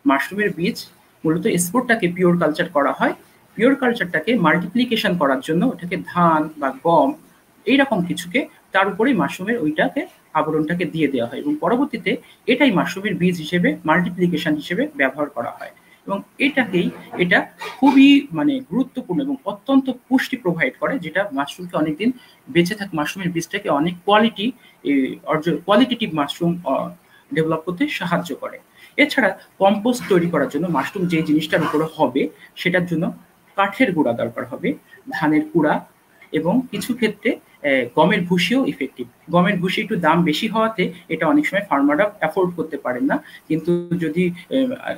B: মাশরুমের বীজ মূলত স্পোরটাকে পিওর কালচার করা হয়। পিওর কালচারটাকে মাল্টিপ্লিকেশন করার জন্য ওটাকে ধান বা গম এইরকম কিছুকে তার উপরে মাশরুমের ওইটাকে আবরণটাকে দিয়ে দেওয়া হয়, এবং পরবর্তীতে এটাই মাশরুমের বীজ হিসেবে মাল্টিপ্লিকেশন হিসেবে ব্যবহার করা হয়। এবং এটা খুবই গুরুত্বপূর্ণ এবং অত্যন্ত পুষ্টি প্রোভাইড করে, যেটা মাশরুমকে অনেকদিন বেঁচে থাকে, মাশরুমের বীজটাকে অনেক কোয়ালিটেটিভ মাশরুম ডেভেলপ করতে সাহায্য করে। এছাড়া কম্পোস্ট তৈরি করার জন্য মাশরুম যে জিনিসটার উপরে হবে সেটার জন্য কাঠের গুঁড়া দরকার হবে, ধানের কুড়া, এবং কিছু ক্ষেত্রে গমের ভুসিও ইফেক্টিভ। গমের ভুসি একটু দাম বেশি হওয়াতে এটা অনেক সময় ফার্মাররা অ্যাফোর্ড করতে পারেন না, কিন্তু যদি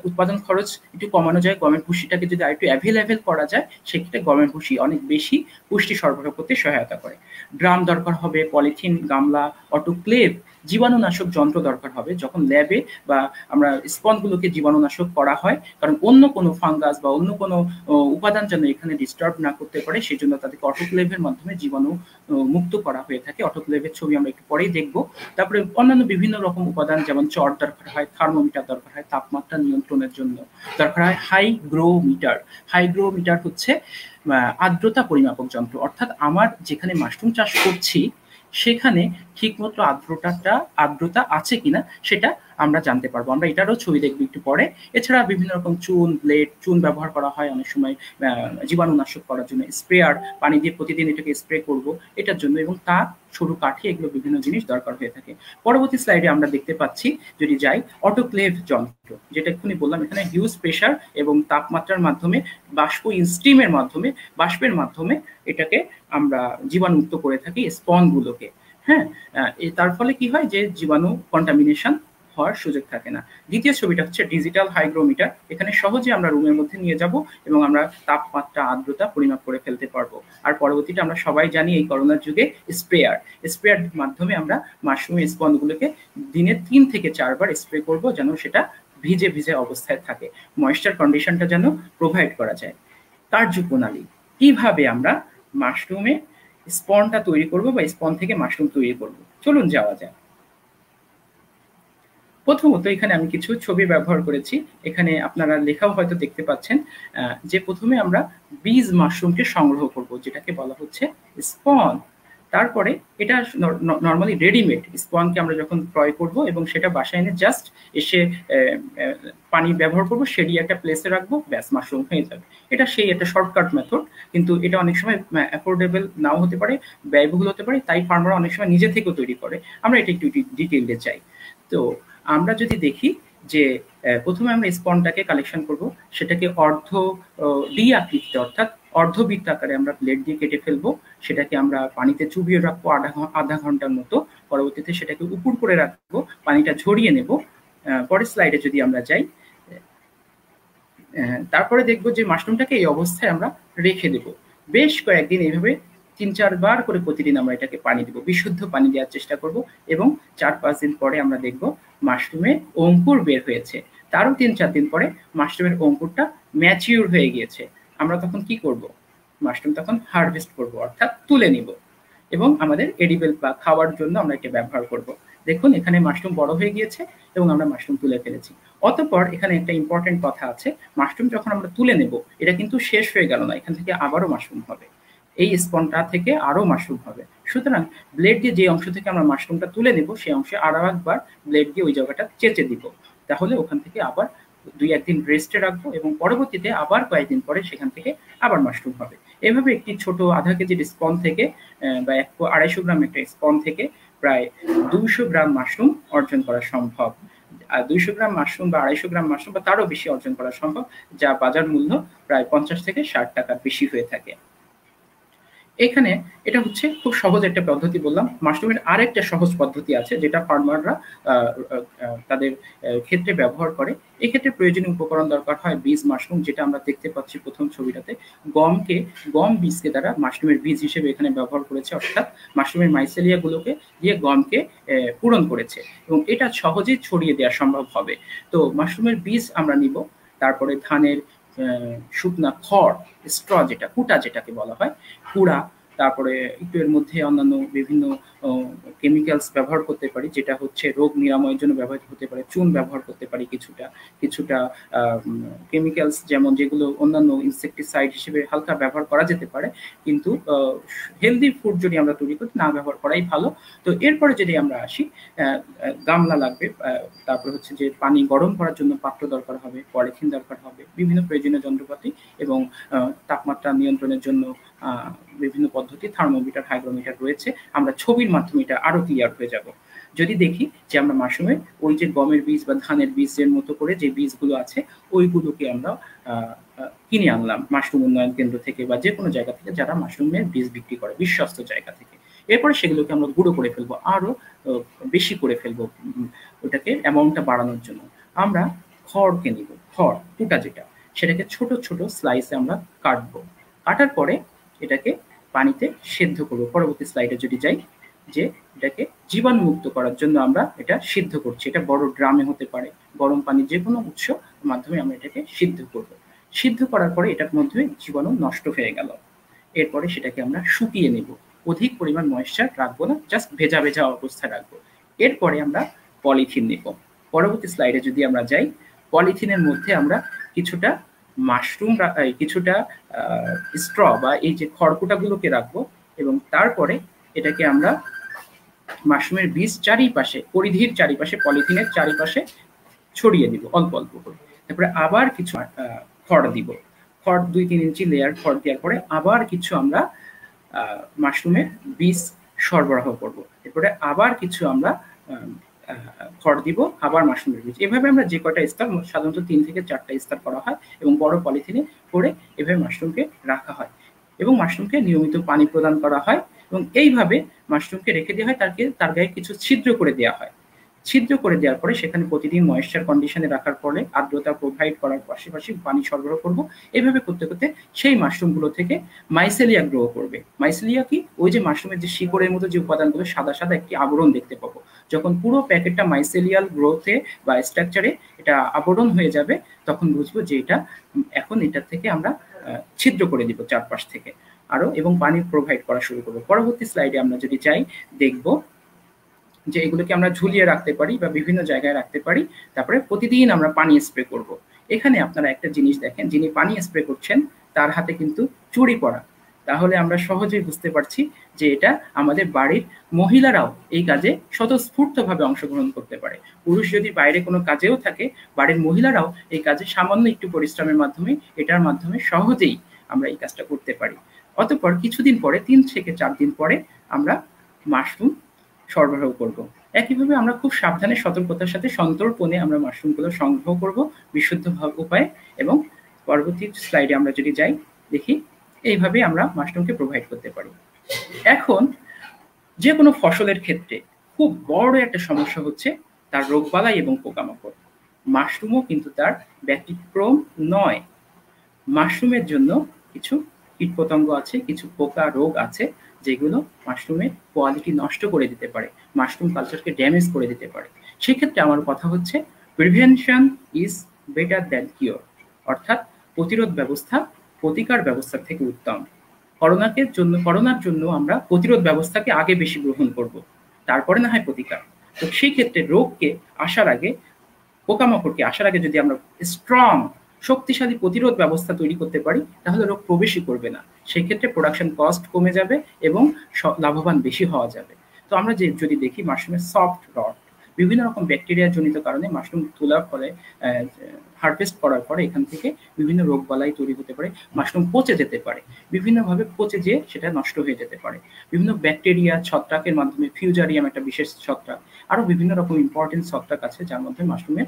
B: উৎপাদন খরচ একটু কমানো যায়, গমের ভুসিটাকে যদি আরেকটু অ্যাভেলেবেল করা যায়, সেক্ষেত্রে গমের ভুসি অনেক বেশি পুষ্টি সরবরাহ করতে সহায়তা করে। ড্রাম দরকার হবে, পলিথিন, গামলা, অটোক্লেভ, জীবাণুনাশক যন্ত্র দরকার হবে যখন ল্যাবে বা আমরা স্পনগুলোকে জীবাণুনাশক করা হয়, কারণ অন্য কোনো ফাঙ্গাস বা অন্য কোনো উপাদান যেন এখানে ডিস্টার্ব না করতে পারে, সেই জন্য তাদেরকে অটোক্লেভের মাধ্যমে জীবাণু মুক্ত করা হয়ে থাকে। অটোক্লেভের ছবি আমরা একটু পরেই দেখব। তারপরে অন্যান্য বিভিন্ন রকম উপাদান, যেমন চট দরকার হয়, থার্মোমিটার দরকার হয় তাপমাত্রা নিয়ন্ত্রণের জন্য, দরকার হয় হাইগ্রোমিটার। হাইগ্রোমিটার হচ্ছে আর্দ্রতা পরিমাপক যন্ত্র, অর্থাৎ আমার যেখানে মাশরুম চাষ করছি সেখানে ঠিকমতো আর্দ্রতা আছে কিনা সেটা আমরা জানতে পারবো। আমরা এটারও ছবি দেখবো একটু পরে। এছাড়া বিভিন্ন রকম চুন ব্যবহার করা হয় অনেক সময় জীবাণুনাশক করার জন্য, স্প্রেয়ার, পানি দিয়ে প্রতিদিন এটাকে স্প্রে করব এটার জন্য, এবং তার সরু কাঠি, এগুলো বিভিন্ন জিনিস দরকার হয়ে থাকে। পরবর্তী স্লাইডে আমরা দেখতে পাচ্ছি, যদি যাই, অটোক্লেভ যন্ত্র, যেটা এক্ষুনি বললাম, এখানে হিউজ প্রেশার এবং তাপমাত্রার মাধ্যমে বাষ্পের মাধ্যমে এটাকে আমরা জীবাণুমুক্ত করে থাকি স্পনগুলোকে। হ্যাঁ, তার ফলে কি হয় যে জীবাণু কন্টামিনেশন হওয়ার সুযোগ থাকে না। দ্বিতীয় ছবিটা হচ্ছে ডিজিটাল হাইগ্রোমিটার। এখানে সহজে আমরা রুমের মধ্যে নিয়ে যাব এবং আমরা তাপমাত্রা, আর্দ্রতা পরিমাপ করে ফেলতে পারবো। আর পরবর্তীতে আমরা সবাই জানি এই করোনার যুগে স্প্রেয়ার মাধ্যমে আমরা মাশরুমের স্পনগুলোকে দিনে 3 থেকে 4 বার স্প্রে করব, যেন সেটা ভিজে অবস্থায় থাকে, ময়েশ্চার কন্ডিশনটা যেন প্রোভাইড করা যায়। কার্যপ্রণালী, কিভাবে আমরা মাশরুমে স্পনটা তৈরি করব বা স্পন থেকে মাশরুম তৈরি করব, চলুন যাওয়া যায়। প্রথমত এখানে আমি কিছু ছবি ব্যবহার করেছি, এখানে আপনারা লেখাও হয়তো দেখতে পাচ্ছেন, যে প্রথমে আমরা বীজ মাশরুমকে সংগ্রহ করব, যেটাকে বলা হচ্ছে স্পন। তারপরে এটা নর্মালি রেডিমেড স্পনকে আমরা যখন ক্রয় করব এবং সেটা বাসায় এনে জাস্ট এসে পানি ব্যবহার করব, সেটি একটা প্লেসে রাখবো, ব্যাস মাশরুম হয়ে যাবে। এটা সেই একটা শর্টকাট মেথড, কিন্তু এটা অনেক সময় অ্যাফোর্ডেবল নাও হতে পারে, ব্যয়বহুল হতে পারে, তাই ফার্মাররা অনেক সময় নিজে থেকেও তৈরি করে। আমরা এটা একটু ডিটেইলে চাই। তো আমরা যদি দেখি যে প্রথমে আমরা স্পনটাকে কালেকশন করব, সেটাকে ডি আকৃতিতে, অর্থাৎ অর্ধবৃত্ত আকারে আমরা ব্লেড দিয়ে কেটে ফেলবো। সেটাকে আমরা পানিতে চুবিয়ে রাখবো আধা ঘন্টার মতো। পরবর্তীতে সেটাকে উপর করে রাখবো, পানিটা ঝরিয়ে নেব। পরের স্লাইডে যদি আমরা যাই, তারপরে দেখবো যে মাশরুমটাকে এই অবস্থায় আমরা রেখে দেব বেশ কয়েকদিন। এইভাবে ৩-৪ বার করে প্রতিদিন আমরা এটাকে পানি দেব, বিশুদ্ধ পানি দেওয়ার চেষ্টা করব। এবং ৪-৫ দিন পরে আমরা দেখব মাশরুমে অঙ্কুর বের হয়েছে। তারও ৩-৪ দিন পরে মাশরুমের অঙ্কুরটা ম্যাচিউর হয়ে গিয়েছে। আমরা তখন কি করব? মাশরুম তখন হারভেস্ট করব, অর্থাৎ তুলে নিব এবং আমাদের এডিবল বা খাওয়ার জন্য আমরা এটা ব্যবহার করব। দেখুন এখানে মাশরুম বড় হয়ে গিয়েছে এবং আমরা মাশরুম তুলে ফেলেছি। অতঃপর এখানে একটা ইম্পর্টেন্ট কথা আছে, মাশরুম যখন আমরা তুলে নেব এটা কিন্তু শেষ হয়ে গেল না, এখান থেকে আবারও মাশরুম হবে, এই স্পনটা থেকে আরো মাশরুম হবে। সুতরাং ব্লেড দিয়ে যে অংশ থেকে আমরা মাশরুমটা তুলে নেব সেই অংশে আরো একবার ব্লেড দিয়ে ওই জায়গাটা চেঁচে দিব, তাহলে ওখান থেকে আবার ২-১ দিন রেস্টে রাখবো এবং পরবর্তীতে আবার কয়েকদিন পরে সেখান থেকে আবার মাশরুম হবে। এভাবে একটি ছোট আধা কেজির স্পন থেকে বা ২৫০ গ্রাম একটা স্পন থেকে প্রায় ২০০ গ্রাম মাশরুম অর্জন করা সম্ভব। ২০০ গ্রাম মাশরুম বা ২৫০ গ্রাম মাশরুম বা তারও বেশি অর্জন করা সম্ভব, যা বাজার মূল্য প্রায় ৫০ থেকে ৬০ টাকার বেশি হয়ে থাকে। এখানে এটা হচ্ছে খুব সহজ একটা পদ্ধতি বললাম। মাশরুমের আরেকটা সহজ পদ্ধতি আছে যেটা ফার্মাররা তাদের ক্ষেত্রে ব্যবহার করে। এক্ষেত্রে প্রয়োজনীয় উপকরণ দরকার হয় বীজ মাশরুম, যেটা আমরা দেখতে পাচ্ছি প্রথম ছবিটাতে। গম বীজকে তারা মাশরুমের বীজ হিসেবে এখানে ব্যবহার করেছে, অর্থাৎ মাশরুমের মাইসেলিয়া গুলোকে দিয়ে গমকে পূরণ করেছে এবং এটা সহজেই ছড়িয়ে দেওয়া সম্ভব হবে। তো মাশরুমের বীজ আমরা নিব, তারপরে ধানের শুকনা খড়, স্ট্র যেটা, কুটা যেটাকে বলা হয়, কুড়া, তারপরে একটু এর মধ্যে অন্যান্য বিভিন্ন কেমিক্যালস ব্যবহার করতে পারি, যেটা হচ্ছে রোগ নিরাময়ের জন্য ব্যবহৃত হতে পারে। চুন ব্যবহার করতে পারি কিছুটা কেমিক্যালস, যেমন যেগুলো অন্যান্য ইনসেকটিসাইড হিসেবে হালকা ব্যবহার করা যেতে পারে, কিন্তু হেলদি ফুড যদি আমরা তৈরি করি না ব্যবহার করাই ভালো। তো এরপরে যদি আমরা আসি, গামলা লাগবে, তারপরে হচ্ছে যে পানি গরম করার জন্য পাত্র দরকার হবে, পলিথিন দরকার হবে, বিভিন্ন প্রয়োজনীয় যন্ত্রপাতি এবং তাপমাত্রা নিয়ন্ত্রণের জন্য বিভিন্ন পদ্ধতি, থার্মোমিটার, হাইগ্রোমিটার রয়েছে। আমরা ছবির মাধ্যমে এটা আরো ক্লিয়ার হয়ে যাব। যদি দেখি যে আমরা মাশরুমের ওই যে গমের বীজ বা ধানের বীজের মতো করে যে বীজগুলো আছে ওইগুলোকে আমরা কিনে আনলাম মাশরুম উন্নয়ন কেন্দ্র থেকে বা যে কোনো জায়গা থেকে যারা মাশরুমের বীজ বিক্রি করে, বিশ্বস্ত জায়গা থেকে। এরপরে সেগুলোকে আমরা গুঁড়ো করে ফেলবো, আরো বেশি করে ফেলবো ওটাকে অ্যামাউন্টটা বাড়ানোর জন্য। আমরা খড়কে নিব, খড় কুটা যেটা, সেটাকে ছোট ছোট স্লাইসে আমরা কাটবো। কাটার পরে এটাকে পানিতে সেদ্ধ করবো। পরবর্তী স্লাইডে যদি যাই, যে এটাকে জীবাণুমুক্ত করার জন্য আমরা এটা সিদ্ধ করছি। এটা বড় ড্রামে হতে পারে, গরম পানি যে কোনো উৎস মাধ্যমে আমরা এটাকে সিদ্ধ করব। সিদ্ধ করার পরে এটার মধ্যে জীবাণু নষ্ট হয়ে গেল। এরপরে সেটাকে আমরা শুকিয়ে নেব, অধিক পরিমাণ ময়েশ্চার রাখবো না, জাস্ট ভেজা ভেজা অবস্থায় রাখবো। এরপরে আমরা পলিথিন নেব। পরবর্তী স্লাইডে যদি আমরা যাই, পলিথিনের মধ্যে আমরা কিছুটা মাশরুম, কিছুটা স্ট্র বা এই যে খড়কুটাগুলোকে রাখবো এবং তারপরে এটাকে আমরা মাশরুমের বীজ চারিপাশে, পরিধির চারিপাশে, পলিথিনের চারিপাশে ছড়িয়ে দিব অল্প অল্প করে। তারপরে আবার কিছু খড় দিব, খড় ২-৩ ইঞ্চি লেয়ার খড় দেওয়ার পরে আবার কিছু আমরা মাশরুমের বীজ সরবরাহ করব। এরপরে আবার কিছু আমরা খড় দিব, আবার মাশরুমের বীজ। এভাবে আমরা যে কয়টা স্তর, সাধারণত ৩ থেকে ৪টা স্তর করা হয় এবং বড় পলিথিনে করে এভাবে মাশরুমকে রাখা হয় এবং মাশরুমকে নিয়মিত পানি প্রদান করা হয় এবং এইভাবে মাশরুমকে রেখে দেওয়া হয়। তার গায়ে কিছু ছিদ্র করে দেওয়া হয়। ছিদ্র করে দেওয়ার পরে সেখানে প্রতিদিন ময়েশ্চার কন্ডিশনে রাখার পরে আর্দ্রতা প্রোভাইড করার পাশাপাশি পানি সরবরাহ করব। এইভাবে করতে করতে সেই মাশরুমগুলো থেকে মাইসেলিয়া গ্রো করবে। মাইসেলিয়া কি? ওই যে মাশরুমের যে শিকড়ের মতো যে উপাদানগুলো সাদা সাদা একটি আবরণ দেখতে পাবো। যখন পুরো প্যাকেটটা মাইসেলিয়াল গ্রোথে বা স্ট্রাকচারে এটা আবরণ হয়ে যাবে, তখন বুঝবো যে এটা এখন এটার থেকে আমরা ছিদ্র করে দিব চারপাশ থেকে আরো, এবং পানি প্রোভাইড করা শুরু করবো। পরবর্তী স্লাইডে আমরা যদি যাই, দেখবো যে এগুলোকে আমরা ঝুলিয়ে রাখতে পারি বা বিভিন্ন জায়গায় রাখতে পারি। তারপরে প্রতিদিন আমরা পানি স্প্রে করব। এখানে আপনারা একটা জিনিস দেখেন, যিনি পানি স্প্রে করছেন তার হাতে কিন্তু চুড়ি পরা। তাহলে আমরা সহজেই বুঝতে পারছি যে এটা আমাদের বাড়ির মহিলারাও এই কাজে স্বতঃস্ফূর্তভাবে অংশগ্রহণ করতে পারে। পুরুষ যদি বাইরে কোনো কাজেও থাকে, বাড়ির মহিলারাও এই কাজে সামান্য একটু পরিশ্রমের মাধ্যমে, এটার মাধ্যমে সহজেই আমরা এই কাজটা করতে পারি। অতঃপর কিছুদিন পরে, ৩ থেকে ৪ দিন পরে আমরা মাশরুম সরবরাহ করব। একইভাবে আমরা খুব সাবধানে, সতর্কতার সাথে সন্তর্পণে আমরা মাশরুমগুলো সংগ্রহ করব বিশুদ্ধ উপায়ে। এবং পরবর্তী স্লাইডে আমরা যদি যাই, দেখি এইভাবে আমরা মাশরুমকে প্রোভাইড করতে পারি। এখন যে কোনো ফসলের ক্ষেত্রে খুব বড় একটা সমস্যা হচ্ছে তার রোগবালাই এবং পোকামাকড়। মাশরুমও কিন্তু তার ব্যতিক্রম নয়। মাশরুমের জন্য কিছু কীটপতঙ্গ আছে, কিছু পোকা রোগ আছে যেগুলো মাশরুমের কোয়ালিটি নষ্ট করে দিতে পারে, মাশরুম কালচারকে ড্যামেজ করে দিতে পারে। সেক্ষেত্রে আমার কথা হচ্ছে prevention is better than cure, অর্থাৎ প্রতিরোধ ব্যবস্থা প্রতিকার ব্যবস্থার থেকে উত্তম। করোনার জন্য আমরা প্রতিরোধ ব্যবস্থাকে আগে বেশি গ্রহণ করব, তারপরে না হয় প্রতিকার। তো সেই ক্ষেত্রে রোগকে আসার আগে, পোকামাকড়কে আসার আগে যদি আমরা স্ট্রং শক্তিশালী প্রতিরোধ ব্যবস্থা তৈরি করতে পারি, তাহলে রোগ প্রবেশই করবে না। সেই ক্ষেত্রে প্রোডাকশন কস্ট কমে যাবে এবং লাভবান বেশি হওয়া যাবে। তো আমরা যদি দেখি মাশরুমের সফট রড, বিভিন্ন রকম ব্যাকটেরিয়া জনিত কারণে মাশরুম তোলার ফলে, হারভেস্ট করার পরে এখান থেকে বিভিন্ন রোগ বালাই তৈরি হতে পারে, মাশরুম পচে যেতে পারে, বিভিন্নভাবে পচে যেয়ে সেটা নষ্ট হয়ে যেতে পারে। বিভিন্ন ব্যাকটেরিয়া ছত্রাকের মাধ্যমে, ফিউজারিয়াম একটা বিশেষ ছত্রাক, আরো বিভিন্ন রকম ইম্পর্টেন্ট ছত্রাক আছে যার মধ্যে মাশরুমের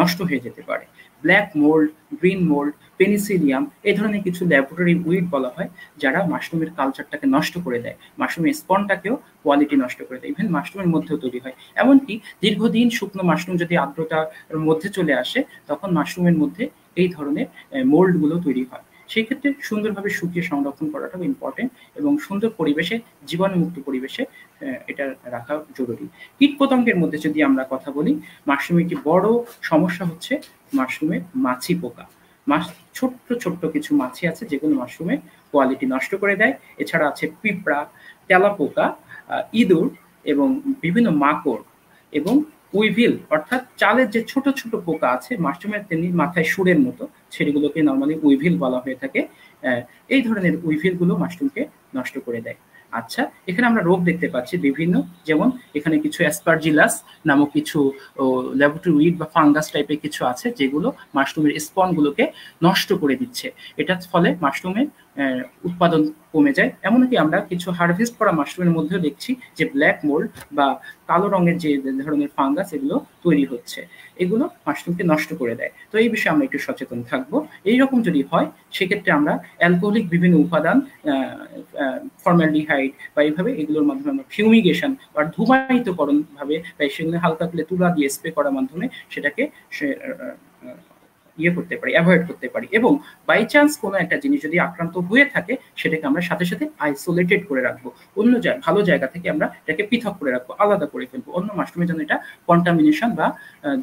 B: নষ্ট হয়ে যেতে পারে। Black mould, green mould, Penicillium, এই ধরনের কিছু ল্যাবরেটরি উইড বলা হয় যারা মাশরুমের কালচারটাকে নষ্ট করে দেয়, মাশরুমের স্পনটাকেও কোয়ালিটি নষ্ট করে দেয়, ইভেন মাশরুমের মধ্যেও তৈরি হয়। এমনকি দীর্ঘদিন শুকনো মাশরুম যদি আর্দ্রতার মধ্যে চলে আসে, তখন মাশরুমের মধ্যে এই ধরনের মোল্ডগুলো তৈরি হয়। সেই ক্ষেত্রে সুন্দরভাবে শুকিয়ে সংরক্ষণ করাটাও ইম্পর্টেন্ট এবং সুন্দর পরিবেশে, জীবাণুমুক্ত পরিবেশে এটা রাখা জরুরি। কীটপতঙ্গের মধ্যে যদি আমরা কথা বলি, মাশরুমের একটি বড় সমস্যা হচ্ছে মাশরুমের মাছি পোকা। ছোট্ট ছোট্ট কিছু মাছি আছে যেগুলো মাশরুমের কোয়ালিটি নষ্ট করে দেয়। এছাড়া আছে পিঁপড়া, তেলাপোকা, ইঁদুর এবং বিভিন্ন মাকড় এবং উইভিল, অর্থাৎ চালের যে ছোট ছোট পোকা আছে মাশরুমের তেমনি মাথায় সুরের মতো, সেগুলোকে নর্মালি উইভিল বলা হয়ে থাকে। এই ধরনের উইভিলগুলো মাশরুমকে নষ্ট করে দেয়। আচ্ছা, এখানে আমরা রোগ দেখতে পাচ্ছি বিভিন্ন, যেমন এখানে কিছু অ্যাসপারজিলাস নামক কিছু ল্যাবরেটরি উইড বা ফাঙ্গাস টাইপের কিছু আছে যেগুলো মাশরুমের স্পনগুলোকে নষ্ট করে দিচ্ছে। এটার ফলে মাশরুমের উৎপাদন কমে যায়। এমনকি আমরা কিছু হারভেস্ট করা মাশরুমের মধ্যেও দেখছি যে ব্ল্যাক মোল্ড বা কালো রঙের যে ধরনের ফাঙ্গাস এগুলো তৈরি হচ্ছে, এগুলো মাশরুমকে নষ্ট করে দেয়। তো এই বিষয়ে আমরা একটু সচেতন থাকবো। এইরকম যদি হয় সেক্ষেত্রে আমরা অ্যালকোহলিক বিভিন্ন উপাদান, ফর্মালডিহাইড বা এইভাবে এগুলোর মাধ্যমে আমরা ফিউমিগেশন বা ধূমায়িতকরণ ভাবে বা সেগুলো হালকা করে তুলা দিয়ে স্প্রে করার মাধ্যমে সেটাকে করতে পারি, অ্যাভয়েড করতে পারি। এবং বাই চান্স কোনো একটা জিনিস যদি আক্রান্ত হয়ে থাকে সেটাকে আমরা সাথে সাথে আইসোলেটেড করে রাখবো, অন্য ভালো জায়গা থেকে আমরা এটাকে পৃথক করে রাখবো, আলাদা করে ফেলবো, অন্য মাশরুমের জন্য এটা কন্টামিনেশন বা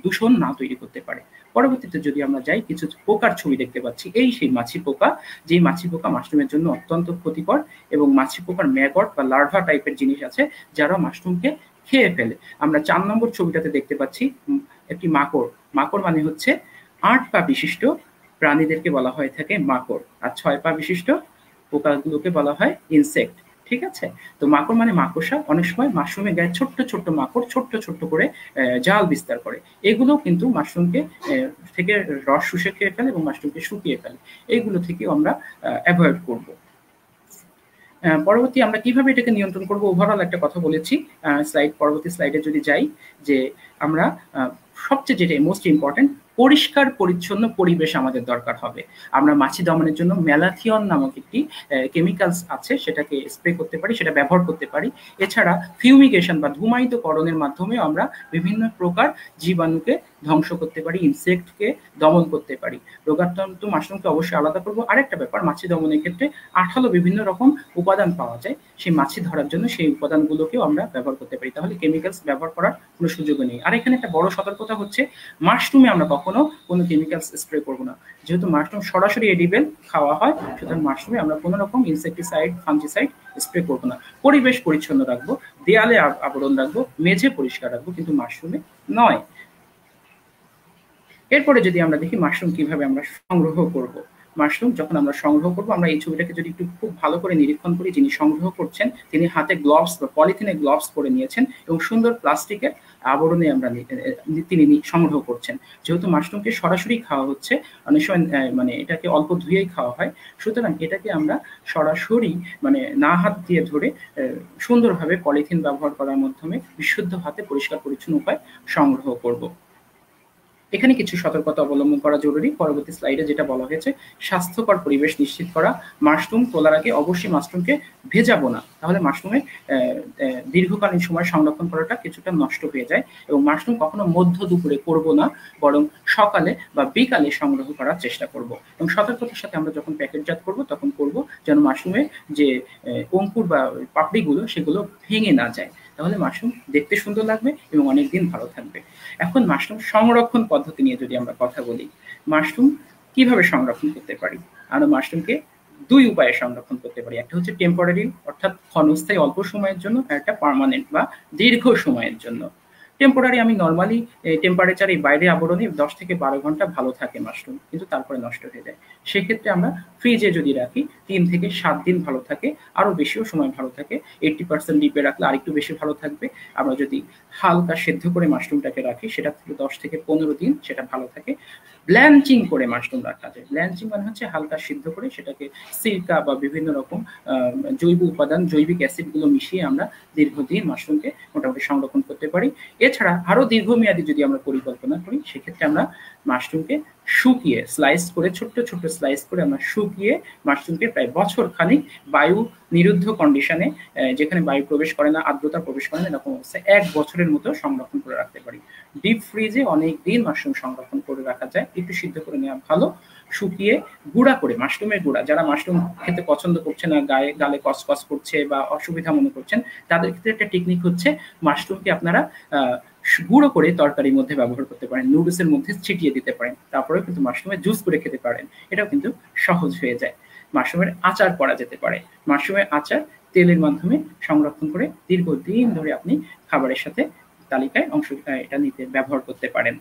B: দূষণ না তৈরি করতে পারে। পরবর্তীতে যদি আমরা যাই, কিছু পোকার ছবি দেখতে পাচ্ছি, এই সেই মাছি পোকা, যেই মাছি পোকা মাশরুমের জন্য অত্যন্ত ক্ষতিকর এবং মাছি পোকার ম্যাগট বা লার্ভা টাইপের জিনিস আছে যারা মাশরুমকে খেয়ে ফেলে। আমরা 4 নম্বর ছবিটাতে দেখতে পাচ্ছি একটি মাকড়। মাকড় মানে হচ্ছে 8 পা বিশিষ্ট প্রাণীদেরকে বলা হয়ে থাকে মাকড়, আর 6 পা বিশিষ্ট পোকাগুলোকে বলা হয় ইনসেক্ট। ঠিক আছে? তো মাকড় মানে মাকড়সা। অনেক সময় মাশরুমের গায়ে ছোট্ট ছোট্ট মাকড় ছোট্ট ছোট্ট করে জাল বিস্তার করে, এগুলো কিন্তু মাশরুমকে থেকে রস শুষে খেয়ে ফেলে এবং মাশরুমকে শুকিয়ে ফেলে। এইগুলো থেকেও আমরা অ্যাভয়েড করব। পরবর্তী আমরা কিভাবে এটাকে নিয়ন্ত্রণ করব, ওভারঅল একটা কথা বলেছি। পরবর্তী স্লাইডে যদি যাই, যে আমরা সবচেয়ে যেটা মোস্ট ইম্পর্টেন্ট, পরিষ্কার পরিচ্ছন্ন পরিবেশ আমাদের দরকার হবে। আমরা মাছি দমনের জন্য ম্যালাথিয়ন নামক একটি কেমিক্যালস আছে, সেটাকে স্প্রে করতে পারি, সেটা ব্যবহার করতে পারি। এছাড়া ফিউমিগেশন বা ধূমায়িতকরণের মাধ্যমেও আমরা বিভিন্ন প্রকার জীবাণুকে ধ্বংস করতে পারি, ইনসেক্টকে দমন করতে পারি। রোগাক্রান্ত মাশরুমকে অবশ্যই আলাদা করবো। আরেকটা ব্যাপার, মাছি দমনের ক্ষেত্রে আঠালো বিভিন্ন রকম উপাদান পাওয়া যায়, সেই মাছি ধরার জন্য সেই উপাদানগুলোকেও আমরা ব্যবহার করতে পারি, তাহলে কেমিক্যালস ব্যবহার করার কোনো সুযোগ নেই। আর এখানে একটা বড় সতর্কতা হচ্ছে, মাশরুমে আমরা কখনো কোনো কেমিক্যালস স্প্রে করবো না। যেহেতু মাশরুম সরাসরি এডিবেল খাওয়া হয়, সুতরাং মাশরুমে আমরা কোনো রকম ইনসেক্টিসাইড, ফাঙ্গিসাইড স্প্রে করবো না। পরিবেশ পরিচ্ছন্ন রাখবো, দেয়ালে আবরণ রাখবো, মেঝে পরিষ্কার রাখবো, কিন্তু মাশরুমে নয়। এরপরে যদি আমরা দেখি মাশরুম কিভাবে আমরা সংগ্রহ করব। মাশরুম যখন আমরা সংগ্রহ করবো, আমরা এই ছবিটাকে যদি একটু খুব ভালো করে নিরীক্ষণ করি, যিনি সংগ্রহ করছেন তিনি হাতে গ্লাভস বা পলিথিনে গ্লাভস পরে নিয়েছেন এবং সুন্দর প্লাস্টিকের আবরণে তিনি সংগ্রহ করছেন। যেহেতু মাশরুমকে সরাসরি খাওয়া হচ্ছে, অনেক সময় মানে এটাকে অল্প ধুয়েই খাওয়া হয়, সুতরাং এটাকে আমরা সরাসরি মানে না হাত দিয়ে ধরে সুন্দরভাবে পলিথিন ব্যবহার করার মাধ্যমে বিশুদ্ধ হাতে পরিষ্কার পরিচ্ছন্ন উপায় সংগ্রহ করব। এখানে কিছু সতর্কতা অবলম্বন করা জরুরি। পরবর্তী স্লাইডে যেটা বলা হয়েছে, স্বাস্থ্যকর পরিবেশ নিশ্চিত করা। মাশরুম তোলার আগে অবশ্যই মাশরুমকে ভেজাবো না, তাহলে মাশরুমে দীর্ঘকালীন সময় সংরক্ষণ করাটা কিছুটা নষ্ট হয়ে যায়। এবং মাশরুম কখনো মধ্য দুপুরে করব না, বরং সকালে বা বিকালে সংগ্রহ করার চেষ্টা করব। এবং সতর্কতার সাথে আমরা যখন প্যাকেটজাত করব তখন করব যেন মাশরুমের যে অঙ্কুর বা পাপড়িগুলো সেগুলো ভেঙে না যায়, তাহলে মাশরুম দেখতে সুন্দর লাগবে এবং অনেকদিন ভালো থাকবে। এখন মাশরুম সংরক্ষণ পদ্ধতি নিয়ে যদি আমরা কথা বলি, মাশরুম কিভাবে সংরক্ষণ করতে পারি? আমরা মাশরুমকে দুই উপায়ে সংরক্ষণ করতে পারি। একটা হচ্ছে টেম্পোরারি, অর্থাৎ ক্ষণস্থায়ী অল্প সময়ের জন্য, আর একটা পার্মানেন্ট বা দীর্ঘ সময়ের জন্য। টেম্পোরারি আমি নর্মালি টেম্পারেচার এই বাইরে আবরণে 10 থেকে 12 ঘন্টা ভালো থাকে মাশরুম, কিন্তু তারপরে নষ্ট হয়ে যায়। সেক্ষেত্রে আমরা ফ্রিজে যদি রাখি 3 থেকে 7 দিন ভালো থাকে, আরো বেশিও সময় ভালো থাকে। 80% ডিপে রাখলে আরেকটু বেশি ভালো থাকবে। আমরা যদি হালকা সেদ্ধ করে মাশরুমটাকে রাখি, সেটা থেকে 10 থেকে 15 দিন সেটা ভালো থাকে। ব্ল্যাঞ্চিং করে মাশরুম রাখা যায়। ব্ল্যাঞ্চিং মানে হচ্ছে হালকা সিদ্ধ করে সেটাকে সিরকা বা বিভিন্ন রকম জৈব উপাদান, জৈবিক অ্যাসিডগুলো মিশিয়ে আমরা দীর্ঘদিন মাশরুমকে মোটামুটি সংরক্ষণ করতে পারি। এছাড়া আরো দীর্ঘমেয়াদী যদি আমরা পরিকল্পনা করি, সেক্ষেত্রে আমরা মাশরুমকে শুকিয়ে স্লাইস করে, ছোট্ট ছোট্ট স্লাইস করে আমরা শুকিয়ে মাশরুমকে প্রায় বছর খানিক বায়ু নিরুদ্ধ কন্ডিশনে, যেখানে বায়ু প্রবেশ করে না, আর্দ্রতা প্রবেশ করে না, এরকম অবস্থায় 1 বছরের মতো সংরক্ষণ করে রাখতে পারি। ডিপ ফ্রিজে অনেক দিন মাশরুম সংরক্ষণ করে রাখা যায়, একটু সিদ্ধ করে নেওয়া ভালো। শুকিয়ে গুঁড়া করে, মাশরুমের গুঁড়া, যারা মাশরুম খেতে পছন্দ করছে না, গালে কসকস করছে বা অসুবিধা মনে করছেন, তাদের ক্ষেত্রে একটা টেকনিক হচ্ছে মাশরুমকে আপনারা গুঁড়ো করে তরকারির মধ্যে ব্যবহার করতে পারেন, নুডলসের মধ্যে ছিটিয়ে দিতে পারেন, তারপরে কিন্তু মাশরুমের জুস করে খেতে পারেন। এটাও কিন্তু সহজ হয়ে যায়। মাশরুমের আচার করা যেতে পারে। মাশরুমের আচার তেলের মাধ্যমে সংরক্ষণ করে দীর্ঘদিন ধরে আপনি খাবারের সাথে তালিকায় এটা নিতে ব্যবহার করতে পারেন।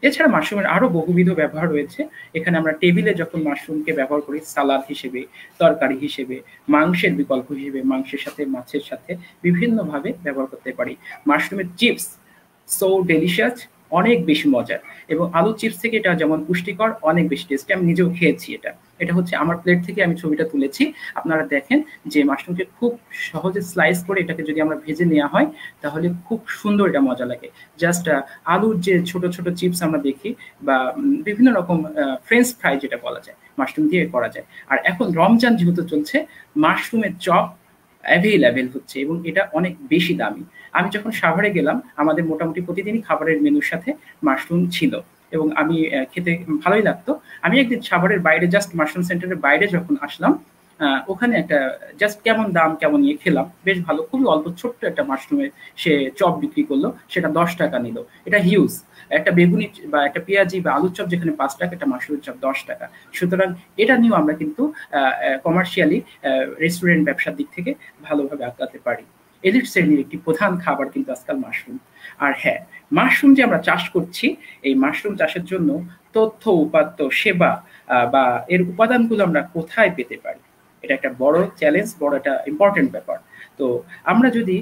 B: এছাড়া মাশরুমের আরো বহুবিধ ব্যবহার রয়েছে। এখানে আমরা টেবিলে যখন মাশরুমকে ব্যবহার করি সালাদ হিসেবে, তরকারি হিসেবে, মাংসের বিকল্প হিসেবে, মাংসের সাথে, মাছের সাথে বিভিন্নভাবে ব্যবহার করতে পারি। মাশরুমের চিপস সো ডেলিশিয়াস, অনেক বেশি মজার, এবং আলু চিপস থেকে এটা যেমন পুষ্টিকর, অনেক বেশি টেস্টি। আমি নিজেও খেয়েছি। এটা হচ্ছে আমার প্লেট থেকে আমি ছবিটা তুলেছি। আপনারা দেখেন যে মাশরুমকে খুব সহজে স্লাইস করে এটাকে যদি আমরা ভেজে নেওয়া হয়, তাহলে খুব সুন্দর এটা মজা লাগে। জাস্ট আলুর যে ছোট ছোট চিপস আমরা দেখি বা বিভিন্ন রকম ফ্রেঞ্চ ফ্রাই যেটা বলা যায়, মাশরুম দিয়ে করা যায়। আর এখন রমজান যেহেতু চলছে, মাশরুমের চপ অ্যাভেলেবেল হচ্ছে এবং এটা অনেক বেশি দামি। আমি যখন সাভারে গেলাম, আমাদের মোটামুটি প্রতিদিনই খাবারের মেনুর সাথে মাশরুম ছিল এবং আমি খেতে ভালোই লাগতো। আমি একদিন সাভারের বাইরে, জাস্ট মাশরুম সেন্টারের বাইরে যখন আসলাম, ওখানে একটা জাস্ট কেমন দাম কেমন নিয়ে খেলাম, বেশ ভালো, খুবই অল্প ছোট্ট একটা মাশরুমের সে চপ বিক্রি করলো, সেটা 10 টাকা নিল। এটা হিউজ। একটা বেগুনি বা একটা পেঁয়াজি বা আলুর চপ যেখানে 5 টাকা, একটা মাশরুমের চপ 10 টাকা। সুতরাং এটা নিয়েও আমরা কিন্তু কমার্শিয়ালি রেস্টুরেন্ট ব্যবসার দিক থেকে ভালোভাবে আগাতে পারি। এলিট শ্রেণীর একটি প্রধান খাবার কিন্তু আজকাল মাশরুম। আর হ্যাঁ, মাশরুম যে আমরা চাষ করছি, এই মাশরুম চাষের জন্য তথ্য, উপাত্ত, সেবা বা এর উপাদানগুলো আমরা কোথায় পেতে পারি, এটা একটা বড় চ্যালেঞ্জ, বড় একটা ইম্পর্টেন্ট ব্যাপার। তো আমরা যদি